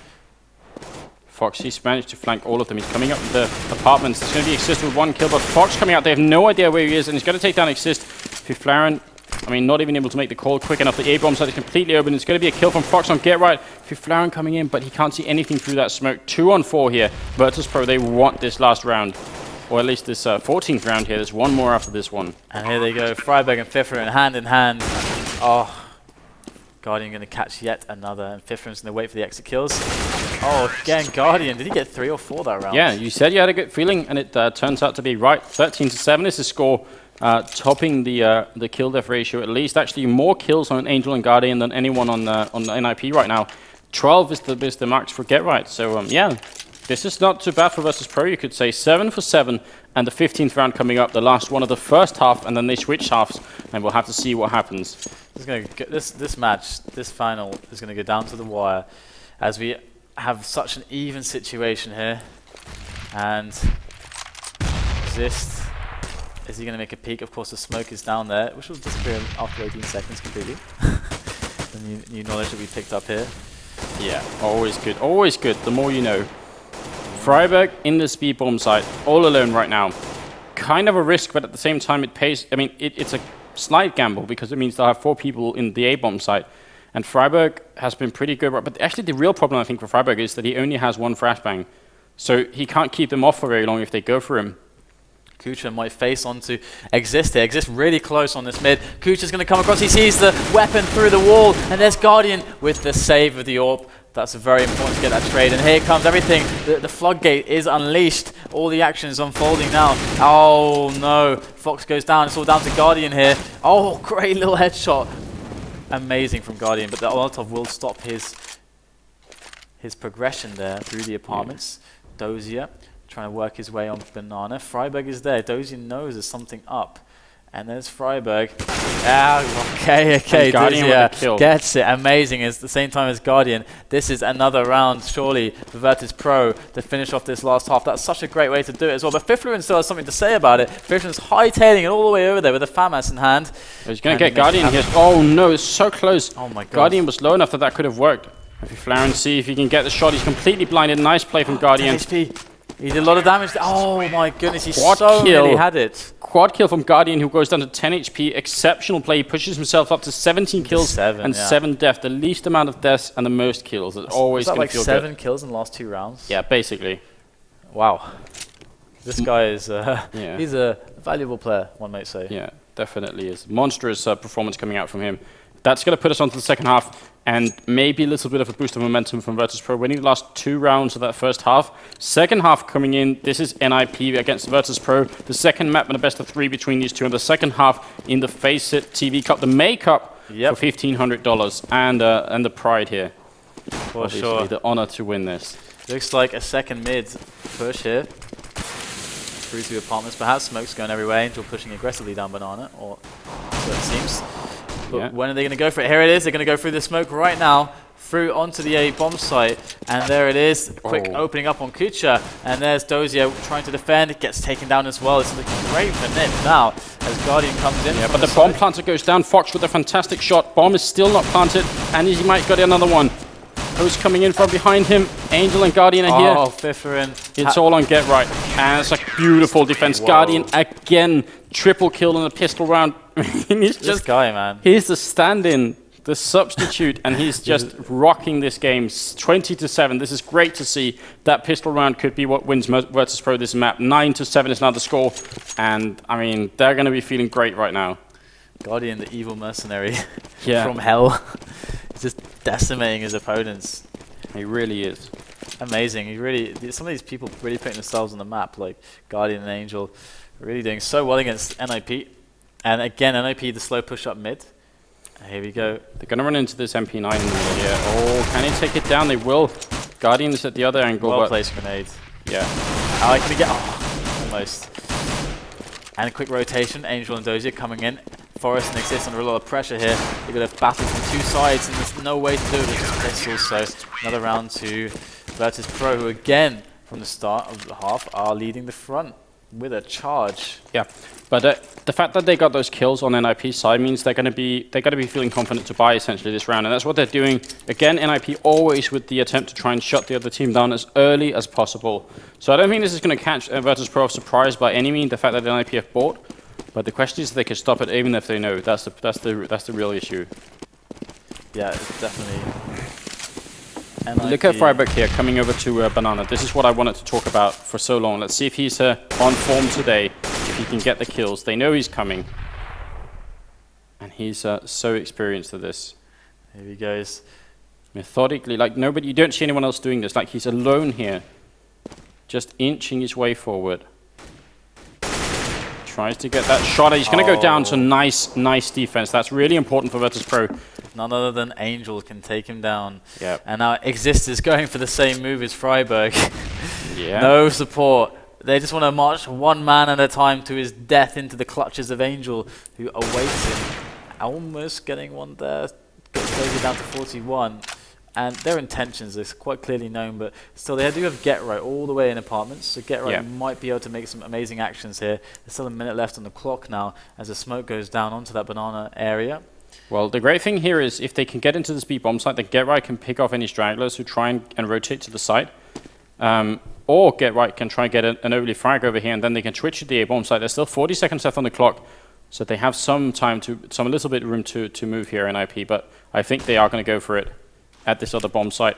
Fox, he's managed to flank all of them. He's coming up with the apartments. There's going to be Exist with 1 kill, but Fox coming out. They have no idea where he is, and he's going to take down Exist. Flaren, I mean, not even able to make the call quick enough. The A-bomb side is completely open. It's going to be a kill from Fox on Get Right. Flaren coming in, but he can't see anything through that smoke. 2-on-4 here. Virtus Pro, they want this last round. Or at least this 14th round here. There's one more after this one. And here they go. Freiberg and Fifth Room hand in hand. Oh, Guardian going to catch yet another, and Fifthroom's going to wait for the exit kills. Oh, again, Guardian. Did he get 3 or 4 that round? Yeah, you said you had a good feeling, and it turns out to be right. 13-7 is the score, topping the kill death ratio at least. Actually, more kills on Angel and Guardian than anyone on the NIP right now. 12 is the max for get right. So yeah, this is not too bad for Virtus Pro. You could say 7 for 7, and the 15th round coming up, the last one of the first half, and then they switch halves, and we'll have to see what happens. This match, this final, is going to go down to the wire, as we have such an even situation here. And Exist, is he going to make a peek? Of course, the smoke is down there, which will disappear after 18 seconds completely. The new knowledge that we picked up here. Yeah, always good. Always good. The more you know. Freiburg in the speed bomb site, all alone right now. Kind of a risk, but at the same time, it pays. I mean, it's a slight gamble because it means they'll have 4 people in the A-bomb site. And Freiburg has been pretty good. But actually, the real problem, I think, for Freiburg is that he only has 1 flashbang. So he can't keep them off for very long if they go for him. Kucha might face onto Exist here. Exist really close on this mid. Kucha's going to come across. He sees the weapon through the wall. And there's Guardian with the save of the AWP. That's very important to get that trade. And here comes everything. The floodgate is unleashed. All the action is unfolding now. Oh no. Fox goes down. It's all down to Guardian here. Oh, great little headshot. Amazing from Guardian. But the Molotov will stop his progression there through the apartments. Yeah. Dozier trying to work his way on Banana. Freiburg is there. Dozier knows there's something up. And there's Freiburg. Okay. Guardian with the kill. Gets it. Amazing. It's the same time as Guardian. This is another round, surely, for Virtus Pro to finish off this last half. That's such a great way to do it as well. But Fifthroom still has something to say about it. Fifthroom's hightailing it all the way over there with a FAMAS in hand. He's going to get Guardian here. Oh no, it's so close. Oh my god. Guardian was low enough that could have worked. If you flare and see if he can get the shot, he's completely blinded. Nice play from Guardian. 10 HP. He did a lot of damage. Oh my goodness, he Quad so kill. nearly had it. Quad kill from Guardian, who goes down to 10 HP. Exceptional play. He pushes himself up to 17 kills and 7 deaths. The least amount of deaths and the most kills. It's always going to feel good. Like 7 kills in the last 2 rounds? Yeah, basically. Wow. This guy is he's a valuable player, one might say. Yeah, definitely is. Monstrous performance coming out from him. That's going to put us onto the second half, and maybe a little bit of a boost of momentum from Virtus Pro, winning the last 2 rounds of that first half. Second half coming in, this is NIP against Virtus Pro. The second map and a best of 3 between these two, and the second half in the FACEIT TV Cup, the May Cup, for $1,500, and the pride here. For obviously, sure. the honor to win this. Looks like a second mid push here. Through to apartments, perhaps. Smoke's going everywhere. Angel pushing aggressively down Banana, or so it seems. But when are they going to go for it? Here it is. They're going to go through the smoke right now, through onto the A bomb site. And there it is. Quick opening up on Kucha. And there's Dozier trying to defend. It gets taken down as well. It's looking great for Nip now as Guardian comes in. Yeah, but the bomb planter goes down. Fox with a fantastic shot. Bomb is still not planted. And he might get another one. Who's coming in from behind him? Angel and Guardian are here. Oh, Fifthroom. It's all on get right. And it's a beautiful defense. Whoa. Guardian again. Triple kill in a pistol round. He's this guy, man. He's the stand-in, the substitute, and he's just rocking this game. 20-7. This is great to see. That pistol round could be what wins Virtus Pro this map. 9-7 is now the score. And, I mean, they're going to be feeling great right now. Guardian, the evil mercenary from hell. He's just decimating his opponents. He really is. Amazing. He really, some of these people really putting themselves on the map, like Guardian and Angel, really doing so well against NIP. And again, NIP, the slow push up mid. Here we go. They're going to run into this MP9 in the middle here. Oh, can he take it down? They will. Guardian is at the other angle. Well-placed grenade. Yeah. I can get... Oh, almost. And a quick rotation. Angel and Dozier coming in. Forest and Exist under a lot of pressure here. They're going to battle from 2 sides, and there's no way to do it with just pistols. So another round to Virtus Pro, who again, from the start of the half, are leading the front with a charge. Yeah, but the fact that they got those kills on NIP's side means they're going to be feeling confident to buy essentially this round, and that's what they're doing. Again, NIP always with the attempt to try and shut the other team down as early as possible. So I don't think this is going to catch Virtus Pro off surprise by any means. The fact that NIP have bought. But the question is if they can stop it even if they know. That's the real issue. Yeah, it's definitely. Look at Freiburg here coming over to Banana. This is what I wanted to talk about for so long. Let's see if he's on form today. If he can get the kills. They know he's coming. And he's so experienced at this. Here he goes. Methodically, like nobody, you don't see anyone else doing this. Like he's alone here, just inching his way forward. Tries to get that shot. He's going to go down. So nice defense. That's really important for Virtus.pro. None other than Angel can take him down. Yep. And now Exist is going for the same move as Freiburg. Yeah. No support. They just want to march one man at a time to his death into the clutches of Angel, who awaits him. Almost getting one there. Goes down to 41. And their intentions is quite clearly known, but still they do have Get Right all the way in apartments, so Get Right might be able to make some amazing actions here. There's still a minute left on the clock now as the smoke goes down onto that banana area. Well, the great thing here is if they can get into this B bomb site, then Get Right can pick off any stragglers who try and rotate to the site. Or Get Right can try and get an early frag over here, and then they can switch to the A bomb site. There's still 40 seconds left on the clock, so they have some time a little bit room to move here in IP, but I think they are going to go for it at this other bomb site.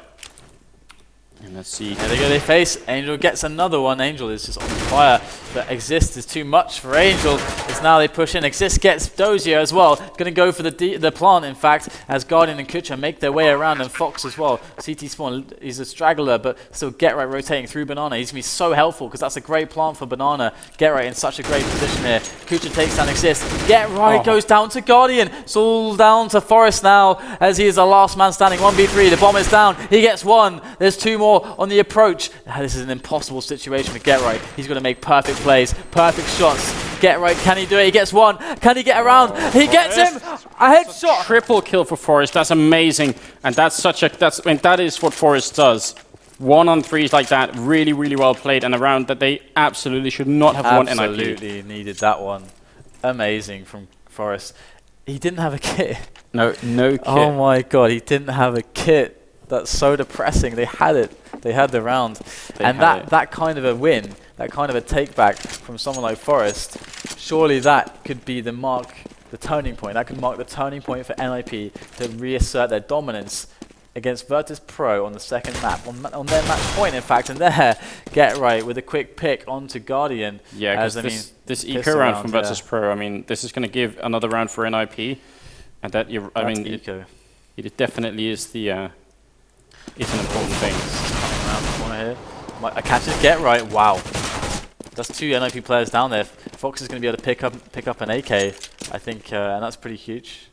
And let's see. There they go, they face. Angel gets another one. Angel is just on fire, but Exist is too much for Angel. It's now they push in. Exist gets Dozier as well. Going to go for the plant, in fact, as Guardian and Kucha make their way around, and Fox as well. CT Spawn, he's a straggler, but still Get Right rotating through Banana. He's going to be so helpful because that's a great plant for Banana. Get Right in such a great position here. Kucha takes down Exist. Get Right goes down to Guardian. It's all down to Forest now as he is the last man standing. 1v3. The bomb is down. He gets one. There's two more on the approach. This is an impossible situation for Get Right. He's going to make perfect plays, perfect shots. Get Right, can he do it? He gets one. Can he get around? He gets him! A headshot! Triple kill for Forest. That's amazing. And that is what Forest does. 1-on-3s like that, really, really well played, and a round that they absolutely should not have won NIP. Absolutely needed that one. Amazing from Forest. He didn't have a kit. No kit. Oh my god, he didn't have a kit. That's so depressing. They had it. They had the round. That kind of a win, that kind of a take back from someone like Forest, surely that could be the turning point. That could mark the turning point for NIP to reassert their dominance against Virtus.pro on the second map, on their match point, in fact. And there, Get Right with a quick pick onto Guardian. Yeah, because this eco round from Virtus.pro, I mean, this is going to give another round for NIP, and that it definitely is the. It's an important thing. Around the corner here. I catch it. Get Right. Wow. That's two NIP players down there. Fox is going to be able to pick up an AK, I think, and that's pretty huge.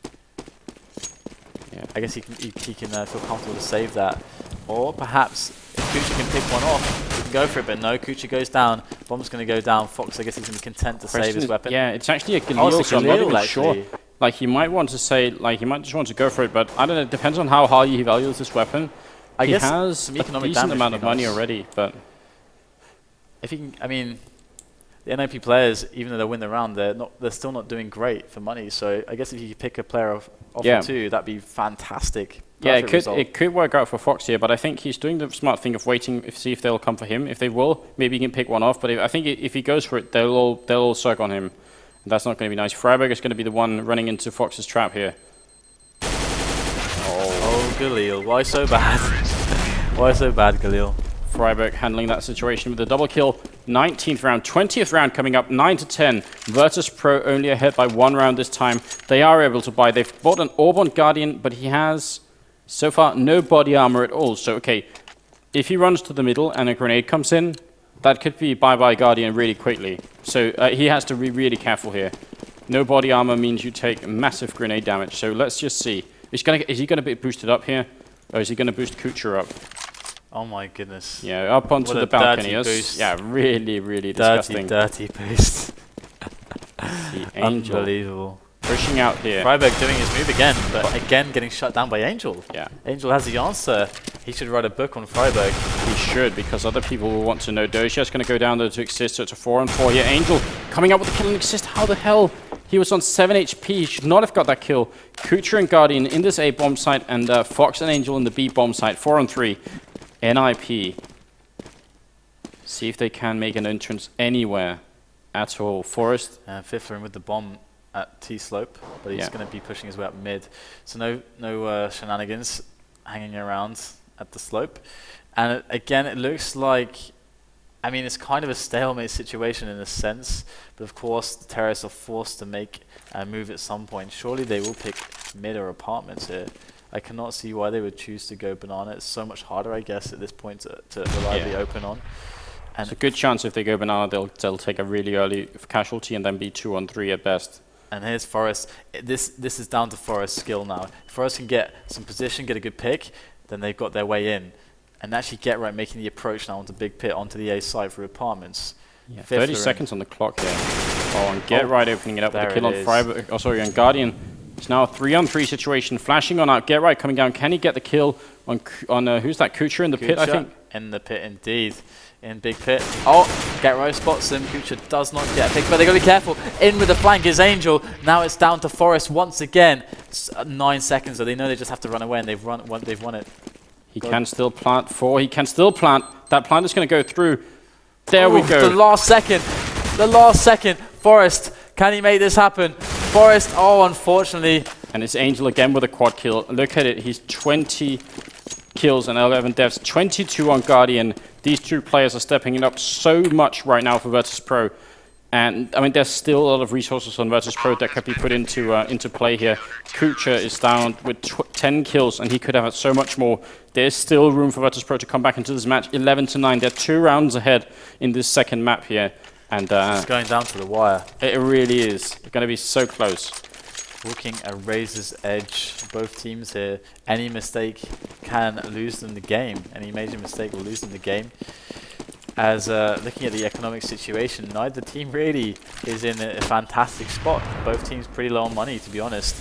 Yeah. I guess he can feel comfortable to save that. Or perhaps if Kucha can pick one off, he can go for it, but no, Kucha goes down. Bomb's going to go down. Fox, I guess he's going to be content to save his weapon. Yeah, it's actually a Galil, so I'm not even sure. Like, he might want to say, like, he might just want to go for it, but I don't know, it depends on how highly he values this weapon. He has a decent amount of money already, but if he can, I mean, the NIP players, even though they win the round, they're still not doing great for money. So I guess if you could pick a player off the two, that'd be fantastic. Yeah, it could work out for Fox here, but I think he's doing the smart thing of waiting to see if they'll come for him. If they will, maybe he can pick one off. But I think if he goes for it, they'll all circle on him. And that's not going to be nice. Freiburg is going to be the one running into Fox's trap here. Oh, Galil, why so bad? Why so bad, Galil? Freiburg handling that situation with a double kill. 19th round, 20th round coming up, 9-10. Virtus.pro only ahead by one round this time. They are able to buy. They've bought an orb on Guardian, but he has, so far, no body armor at all. So, okay, if he runs to the middle and a grenade comes in, that could be bye-bye Guardian really quickly. So he has to be really careful here. No body armor means you take massive grenade damage. So let's just see. Is he going to be boosted up here? Or is he going to boost Kucha up? Oh my goodness. Yeah, up onto the balcony. Yeah, really, really disgusting. Dirty boost. The Angel. Unbelievable. Pushing out here. Freiburg doing his move again, but again getting shut down by Angel. Yeah. Angel has the answer. He should write a book on Freiburg. He should, because other people will want to know. Dozier's going to go down there to Exist, so it's a 4-on-4 here. Angel coming up with the kill on Exist. How the hell? He was on 7 HP. He should not have got that kill. Kucha and Guardian in this A bomb site, and Fox and Angel in the B bomb site. 4-on-3. NIP. See if they can make an entrance anywhere at all. Forest. Fifth room with the bomb at T-slope, but he's going to be pushing his way up mid. So no shenanigans hanging around at the slope. And again, it looks like, I mean, it's kind of a stalemate situation in a sense, but of course the terrorists are forced to make a move at some point. Surely they will pick mid or apartments here. I cannot see why they would choose to go banana. It's so much harder, I guess, at this point to reliably open on. And it's a good chance if they go banana, they'll take a really early casualty and then be 2-on-3 at best. And here's Forest. This is down to Forest's skill now. If Forest can get some position, get a good pick, then they've got their way in. And actually get right, making the approach now onto Big Pit, onto the A side through apartments. Yeah, 30 seconds on the clock here. Oh, and Get Right opening it up with a kill on Freiburg. Oh, sorry, and Guardian. It's now a 3-on-3 situation. Flashing on out. Get Right coming down. Can he get the kill on who's that? Kucha in the pit, I think. In the pit, indeed. In Big Pit. Oh, Get Right spots him. Kucha does not get a pick, but they got to be careful. In with the flank is Angel. Now it's down to Forest once again. It's 9 seconds, so they know they just have to run away, and they've won it. He can still plant 4. He can still plant. That plant is going to go through. There we go. The last second. The last second. Forest, can he make this happen? Forest, oh, unfortunately. And it's Angel again with a quad kill. Look at it. He's 20 kills and 11 deaths. 22 on Guardian. These two players are stepping it up so much right now for Virtus.pro. And, I mean, there's still a lot of resources on Virtus.pro that could be put into play here. Kucha is down with 10 kills, and he could have had so much more. There's still room for Virtus.pro to come back into this match. 11-9. They're 2 rounds ahead in this second map here. And it's going down to the wire. It really is. It's going to be so close. Walking a razor's edge. Both teams here. Any mistake can lose them the game. Any major mistake will lose them the game. As looking at the economic situation, neither team really is in a fantastic spot. Both teams pretty low on money, to be honest.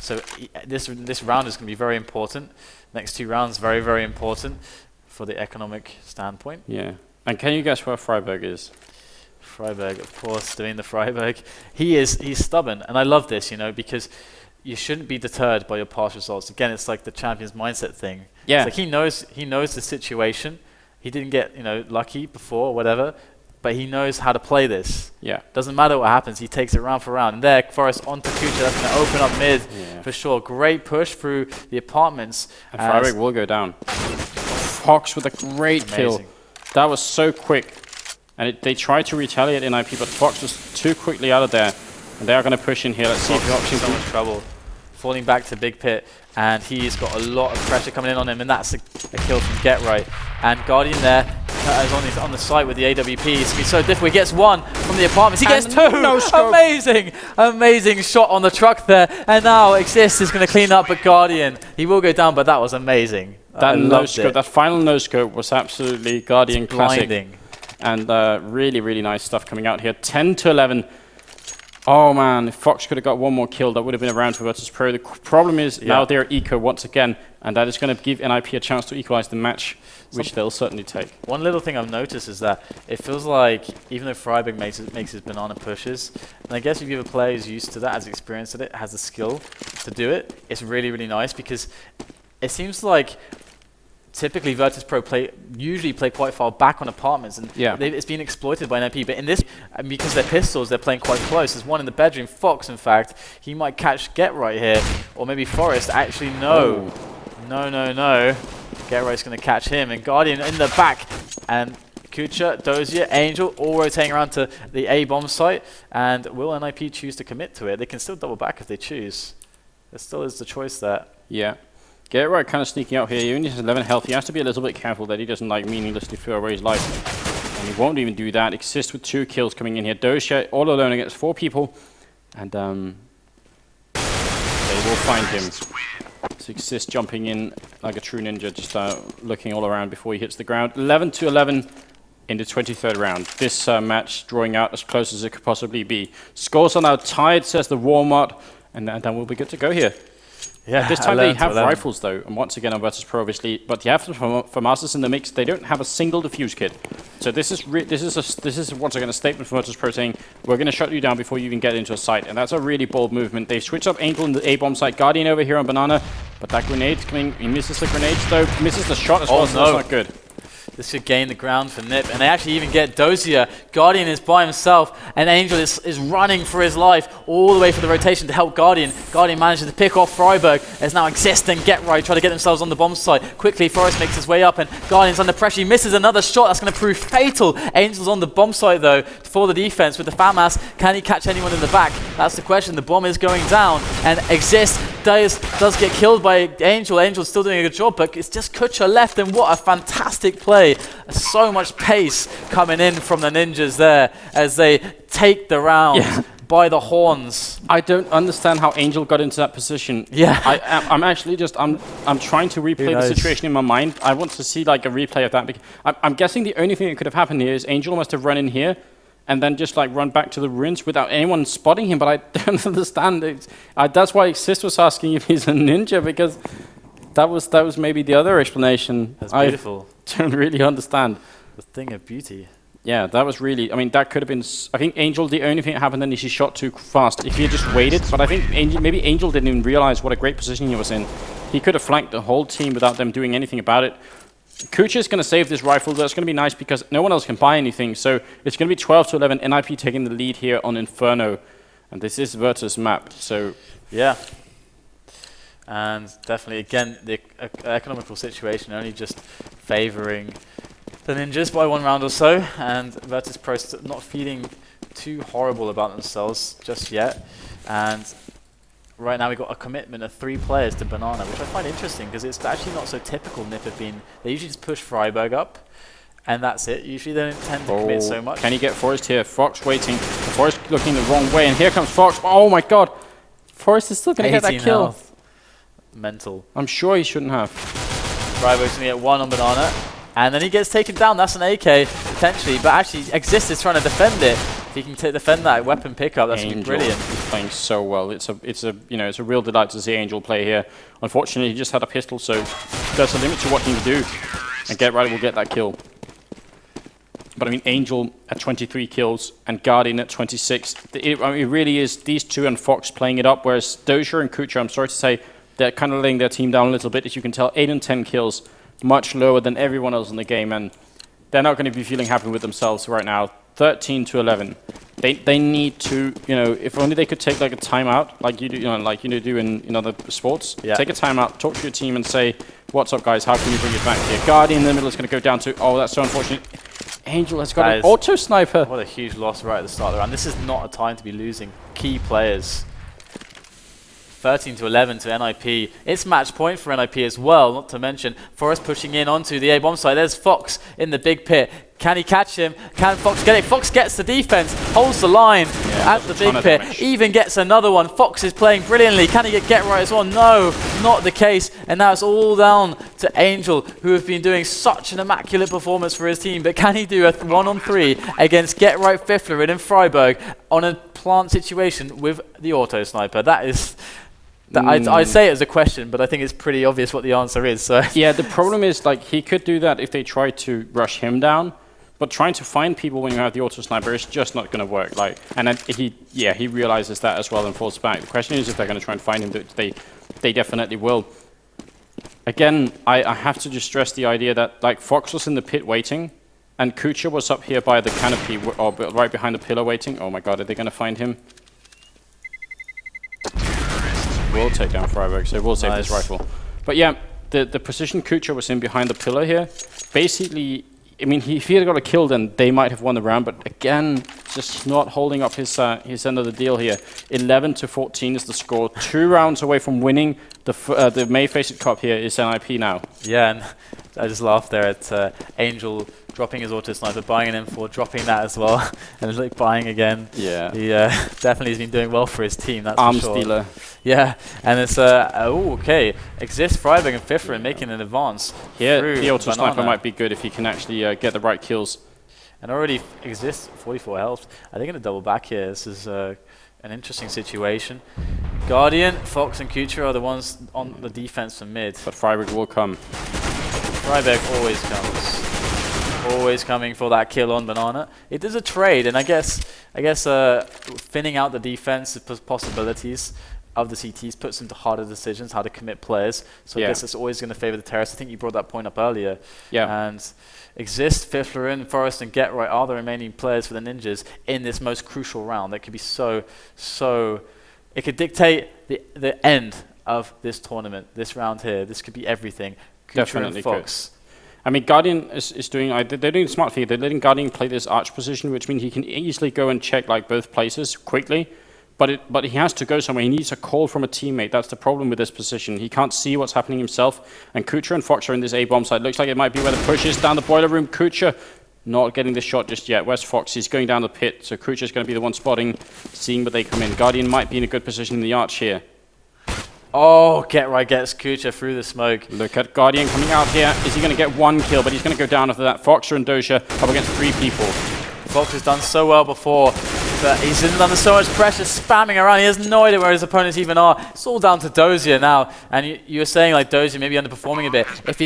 So this round is going to be very important. Next 2 rounds, very, very important for the economic standpoint. Yeah. And can you guess where Freiburg is? Freiburg, of course, doing the Freiburg. He's stubborn, and I love this, you know, because you shouldn't be deterred by your past results. Again, it's like the champion's mindset thing. Yeah. It's like he knows the situation. He didn't get, you know, lucky before or whatever, but he knows how to play this. Yeah. Doesn't matter what happens, he takes it round for round. And there, Forest onto Kucha, that's going to open up mid for sure. Great push through the apartments. And Freiburg will go down. Fox with a great kill. That was so quick. And they tried to retaliate in IP, but Fox was too quickly out of there. And they are going to push in here. Let's see if the option so much trouble. Falling back to Big Pit, and he's got a lot of pressure coming in on him, and that's a kill from Get Right. And Guardian there is on the site with the AWP. It's going to be so difficult. He gets 1 from the apartments. He gets 2. No scope. Amazing, amazing shot on the truck there. And now Exist is going to clean up, but Guardian, he will go down, but that was amazing. That no scope, that final no scope was absolutely Guardian classic. Blinding. And really, really nice stuff coming out here. 10-11. Oh man, if Fox could have got 1 more kill, that would have been a round for Virtus.pro. The problem is now they're eco once again, and that is going to give NIP a chance to equalize the match, which they'll certainly take. One little thing I've noticed is that it feels like, even though Freiburg makes his banana pushes, and I guess if you have a player who's used to that, has experienced it, has the skill to do it, it's really, really nice, because it seems like typically Virtus.pro usually play quite far back on apartments, and it's been exploited by NIP. But in this, because they're pistols, they're playing quite close. There's one in the bedroom. Fox, in fact, he might catch Get Right here, or maybe Forest. Actually, no. No. Get Right's going to catch him, and Guardian in the back, and Kucha, Dozier, Angel, all rotating around to the A bomb site. And will NIP choose to commit to it? They can still double back if they choose. There still is the choice there. Yeah. Get Right kind of sneaking out here. He only has 11 health. He has to be a little bit careful that he doesn't like meaninglessly throw away his life. And he won't even do that. Exist with 2 kills coming in here. Dozier all alone against 4 people. And they will find him. So Exist jumping in like a true ninja, just looking all around before he hits the ground. 11-11 in the 23rd round. This match drawing out as close as it could possibly be. Scores are now tied, says the Walmart. And then we'll be good to go here. Yeah, this time they have rifles though, and once again on Virtus.pro obviously, but you have the FAMASas in the mix. They don't have a single defuse kit, so this is once again a statement from Virtus.pro saying we're going to shut you down before you even get into a site, and that's a really bold movement. They've switched up Angel in the A bomb site, Guardian over here on banana, but that grenade's coming. He misses the grenades though, misses the shot as well. So that's not good. This should gain the ground for Nip, and they actually even get Dozier. Guardian is by himself, and Angel is running for his life all the way for the rotation to help Guardian. Guardian manages to pick off Freiburg. There's now Exist and Get Right trying to get themselves on the bomb site. Quickly, Forest makes his way up, and Guardian's under pressure. He misses another shot. That's going to prove fatal. Angel's on the bomb site, though, for the defense with the FAMAS. Can he catch anyone in the back? That's the question. The bomb is going down, and Exist does get killed by Angel. Angel's still doing a good job, but it's just Kucha left, and what a fantastic play. So much pace coming in from the Ninjas there as they take the round by the horns. I don't understand how Angel got into that position. Yeah. I'm actually just, I'm trying to replay the situation in my mind. I want to see like a replay of that. Because I'm guessing the only thing that could have happened here is Angel must have run in here and then just like run back to the ruins without anyone spotting him, but I don't understand it. That's why Exist was asking if he's a ninja, because that was maybe the other explanation. That's beautiful. I don't really understand. The thing of beauty. Yeah, that was really, I mean, that could have been, I think Angel, the only thing that happened then is he shot too fast. If he had just waited, but I think maybe Angel didn't even realize what a great position he was in. He could have flanked the whole team without them doing anything about it. Kucha is going to save this rifle. That's going to be nice because no one else can buy anything. So it's going to be 12-11. NIP taking the lead here on Inferno. And this is Virtus map. So yeah. And definitely, again, the economical situation only just favoring the Ninjas by 1 round or so. And Virtus Pro not feeling too horrible about themselves just yet. And right now we've got a commitment of 3 players to Banana, which I find interesting because it's actually not so typical NIP have been. They usually just push Freiburg up, and that's it. Usually they don't tend to commit so much. Can he get Forrest here? Fox waiting. Forrest looking the wrong way, and here comes Fox. Oh my god. Forrest is still going to get that kill. Health. Mental. I'm sure he shouldn't have. Freiburg's going to get 1 on Banana, and then he gets taken down. That's an AK, potentially, but actually Exist is trying to defend it. If he can defend that weapon pickup, that's going to be brilliant. He's playing so well. It's a real delight to see Angel play here. Unfortunately, he just had a pistol, so there's a limit to what he can do. And Get Right will get that kill. But I mean, Angel at 23 kills and Guardian at 26. It really is these two and Fox playing it up, whereas Dozier and Kucha, I'm sorry to say, they're kind of laying their team down a little bit. As you can tell, 8 and 10 kills, much lower than everyone else in the game, and they're not going to be feeling happy with themselves right now. 13-11. They need to, if only they could take like a timeout, like you do in other sports. Yeah. Take a timeout, talk to your team, and say, "What's up, guys? How can we bring it back here?" Guardian in the middle is going to go down to. Oh, that's so unfortunate. Angel has got an auto sniper. What a huge loss right at the start of the round. This is not a time to be losing key players. 13-11 to NIP. It's match point for NIP as well, not to mention Forrest pushing in onto the A-bomb side. There's Fox in the big pit. Can he catch him? Can Fox get it? Fox gets the defense, holds the line at the big pit, even gets another one. Fox is playing brilliantly. Can he get right as well? No, not the case. And now it's all down to Angel, who have been doing such an immaculate performance for his team. But can he do a 1-on-3 against Get Right Fiffler in Freiburg on a plant situation with the auto sniper? That is... I'd say it as a question, but I think it's pretty obvious what the answer is. So. Yeah, the problem is like he could do that if they try to rush him down, but trying to find people when you have the auto sniper is just not going to work. Like, and then he realizes that as well and falls back. The question is if they're going to try and find him. They definitely will. Again, I have to just stress the idea that like Fox was in the pit waiting, and Kucha was up here by the canopy or right behind the pillar waiting. Oh my god, are they going to find him? Will take down Freiburg, so we'll save this rifle. But yeah, the position Kucha was in behind the pillar here, basically, I mean, if he had got a kill, then they might have won the round. But again, just not holding up his end of the deal here. 11-14 is the score. 2 rounds away from winning the May FACEIT Cup here is NIP now. Yeah, and I just laughed there at Angel dropping his auto sniper, buying an M4, dropping that as well, and like buying again. Yeah. He definitely has been doing well for his team, that's Arms for sure. dealer. Yeah, and it's, okay. Exist, Freiburg, and Fiffler making an advance. Here, the auto sniper might be good if he can actually get the right kills. And already Exist, 44 health. I think in a double back here, this is an interesting situation. Guardian, Fox, and Kucha are the ones on the defense for mid. But Freiburg will come. Freiburg always comes. Always coming for that kill on Banana. It is a trade, and I guess thinning out the defensive possibilities of the CTs puts into harder decisions, how to commit players. So I guess it's always going to favor the terrorists. I think you brought that point up earlier. Yeah. And Exist, Fiffler, Forrest, and Get Right are the remaining players for the Ninjas in this most crucial round. That could be so. It could dictate the end of this tournament, this round here. This could be everything. Definitely and Fox. I mean, Guardian is doing. They're doing smart thing. They're letting Guardian play this arch position, which means he can easily go and check like both places quickly. But he has to go somewhere. He needs a call from a teammate. That's the problem with this position. He can't see what's happening himself. And Kucha and Fox are in this A-bomb side. Looks like it might be where the push is down the boiler room. Kucha not getting the shot just yet. Where's Fox? He's going down the pit. So Kucha's going to be the one spotting, seeing where they come in. Guardian might be in a good position in the arch here. Oh, Get Right gets Kucha through the smoke. Look at Guardian coming out here. Is he going to get one kill? But he's going to go down after that. Foxer and Doja up against 3 people. Fox has done so well before, but he's under so much pressure, spamming around. He has no idea where his opponents even are. It's all down to Dozier now. And you were saying like Dozier maybe underperforming a bit. If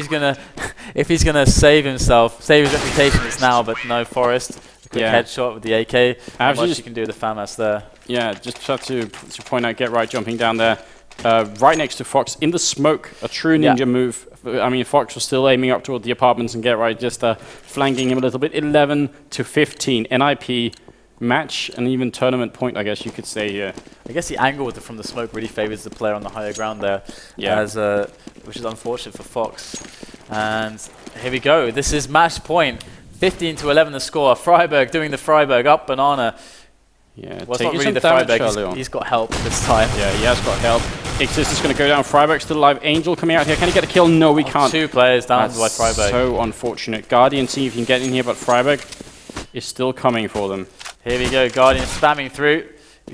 he's gonna save himself, save his reputation, it's now. But no, Forest. Quick headshot with the AK. Not much you can do with the FAMAS there. Yeah, just have to point out Get Right jumping down there. Right next to Fox in the smoke, a true ninja move. I mean, Fox was still aiming up toward the apartments and Get Right just flanking him a little bit. 11-15, NIP match and even tournament point, I guess you could say here. I guess the angle from the smoke really favors the player on the higher ground there, which is unfortunate for Fox. And here we go. This is match point. 15-11 the score. Freiberg doing the Freiberg up banana. Yeah, well, it's not really the Freiberg. He's got help this time. Yeah, he has got help. Exist is going to go down. Freiberg still alive. Angel coming out here. Can he get a kill? No, we can't. 2 players down by Freiberg. So unfortunate. Guardian see if he can get in here, but Freiberg is still coming for them. Here we go. Guardian spamming through.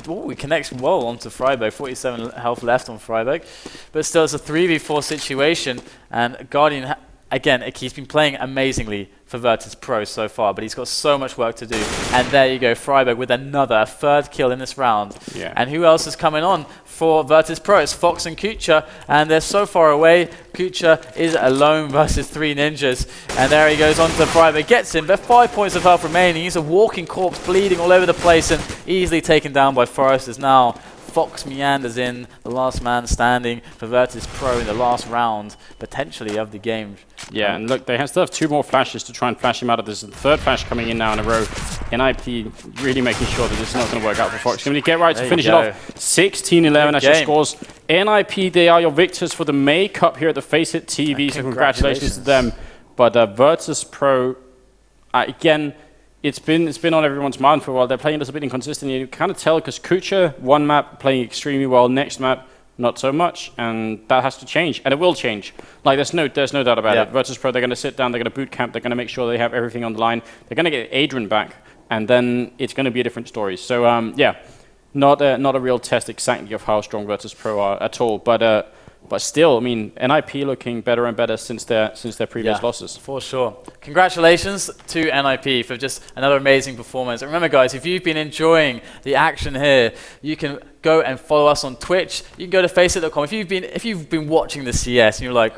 Oh, he connects well onto Freiberg. 47 health left on Freiberg. But still, it's a 3v4 situation. And Guardian, again, he's been playing amazingly for Virtus Pro so far, but he's got so much work to do. And there you go, Freiberg with a third kill in this round. Yeah. And who else is coming on for Virtus Pro? It's Fox and Kucha, and they're so far away. Kucha is alone versus 3 ninjas. And there he goes on to Freiberg, gets him, but 5 points of health remaining. He's a walking corpse, bleeding all over the place, and easily taken down by Foresters now. Fox meanders in, the last man standing for Virtus Pro in the last round, potentially, of the game. Yeah, and look, they still have 2 more flashes to try and flash him out of this. The 3rd flash coming in now in a row. NIP really making sure that this is not going to work out for Fox. Going to Get Right to finish it off. 16-11 as he scores. NIP, they are your victors for the May Cup here at the FACEIT TV, so congratulations to them. But Virtus Pro, again, it's been on everyone's mind for a while. They're playing a little bit inconsistent. You kind of tell because Kucha, one map playing extremely well, next map not so much, and that has to change, and it will change. Like there's no doubt about it. Virtus Pro, they're going to sit down, they're going to boot camp, they're going to make sure they have everything on the line. They're going to get Adrian back, and then it's going to be a different story. So yeah, not a real test exactly of how strong Virtus Pro are at all, but still, I mean, NIP looking better and better since their previous losses. For sure. Congratulations to NIP for just another amazing performance. And remember, guys, if you've been enjoying the action here, you can go and follow us on Twitch. You can go to FACEIT.com. If you've been watching the CS and you're like,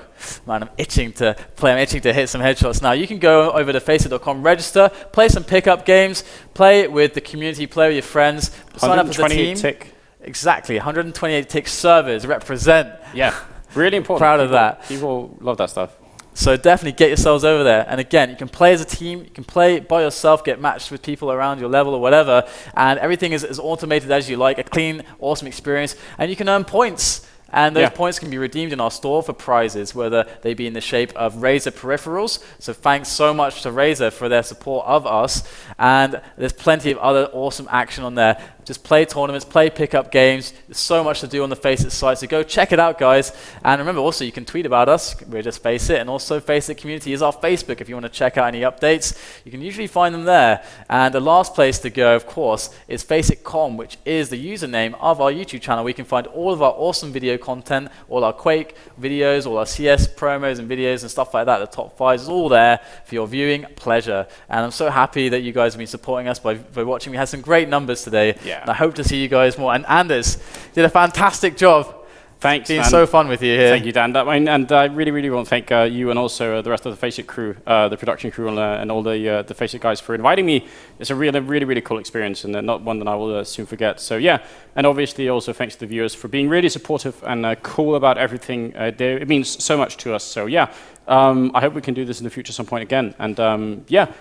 man, I'm itching to play, I'm itching to hit some headshots now, you can go over to FACEIT.com, register, play some pickup games, play with the community, play with your friends, sign up as a team. Tick. Exactly, 128 tick servers represent. Yeah, really important. Proud of that. People love that stuff. So definitely get yourselves over there. And again, you can play as a team, you can play by yourself, get matched with people around your level or whatever, and everything is as automated as you like, a clean, awesome experience, and you can earn points. And those points can be redeemed in our store for prizes, whether they be in the shape of Razer peripherals. So thanks so much to Razer for their support of us. And there's plenty of other awesome action on there. Just play tournaments, play pickup games. There's so much to do on the FACEIT site, so go check it out, guys. And remember, also, you can tweet about us. We're just FACEIT, and also FACEIT Community is our Facebook. If you want to check out any updates, you can usually find them there. And the last place to go, of course, is FACEIT.com, which is the username of our YouTube channel. We can find all of our awesome video content, all our Quake videos, all our CS promos and videos and stuff like that. The top 5 is all there for your viewing pleasure. And I'm so happy that you guys have been supporting us by watching. We had some great numbers today. Yeah. And I hope to see you guys more. And Anders did a fantastic job. Thanks, It's been so fun with you here. Thank you, Dan. And I really, really want to thank you and also the rest of the FACEIT crew, the production crew, and all the FACEIT guys for inviting me. It's a really, really, really cool experience, and not one that I will soon forget. So yeah, and obviously also thanks to the viewers for being really supportive and cool about everything. It means so much to us. So yeah, I hope we can do this in the future some point again. And yeah,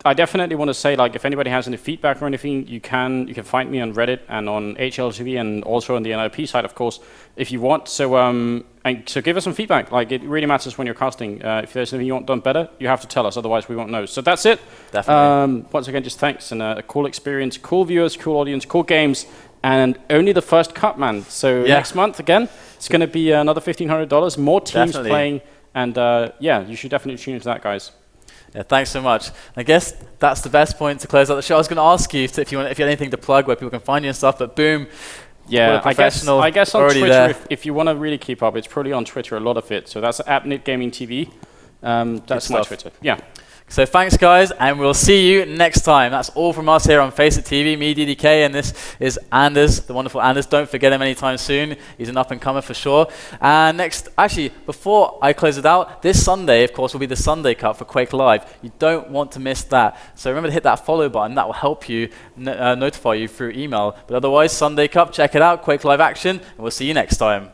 I definitely want to say, like, if anybody has any feedback or anything, you can find me on Reddit and on HLTV and also on the NIP side, of course, if you want. So so give us some feedback. Like, it really matters when you're casting. If there's anything you want done better, you have to tell us, otherwise we won't know. So that's it. Definitely. Once again, just thanks, and a cool experience, cool viewers, cool audience, cool games, and only the first cup, man. So next month, again, it's going to be another $1,500, more teams playing, and yeah, you should definitely tune into that, guys. Yeah, thanks so much. I guess that's the best point to close out the show. I was going to ask you if you had anything to plug where people can find you and stuff, but boom. Yeah, I guess on Twitter, if you want to really keep up, it's probably on Twitter, a lot of it. So that's @NitGamingTV. That's my Twitter. Yeah. So thanks, guys, and we'll see you next time. That's all from us here on FACEIT TV, me, DDK, and this is Anders, the wonderful Anders. Don't forget him anytime soon. He's an up-and-comer for sure. And next, actually, before I close it out, this Sunday, of course, will be the Sunday Cup for Quake Live. You don't want to miss that. So remember to hit that follow button. That will help you notify you through email. But otherwise, Sunday Cup, check it out, Quake Live action, and we'll see you next time.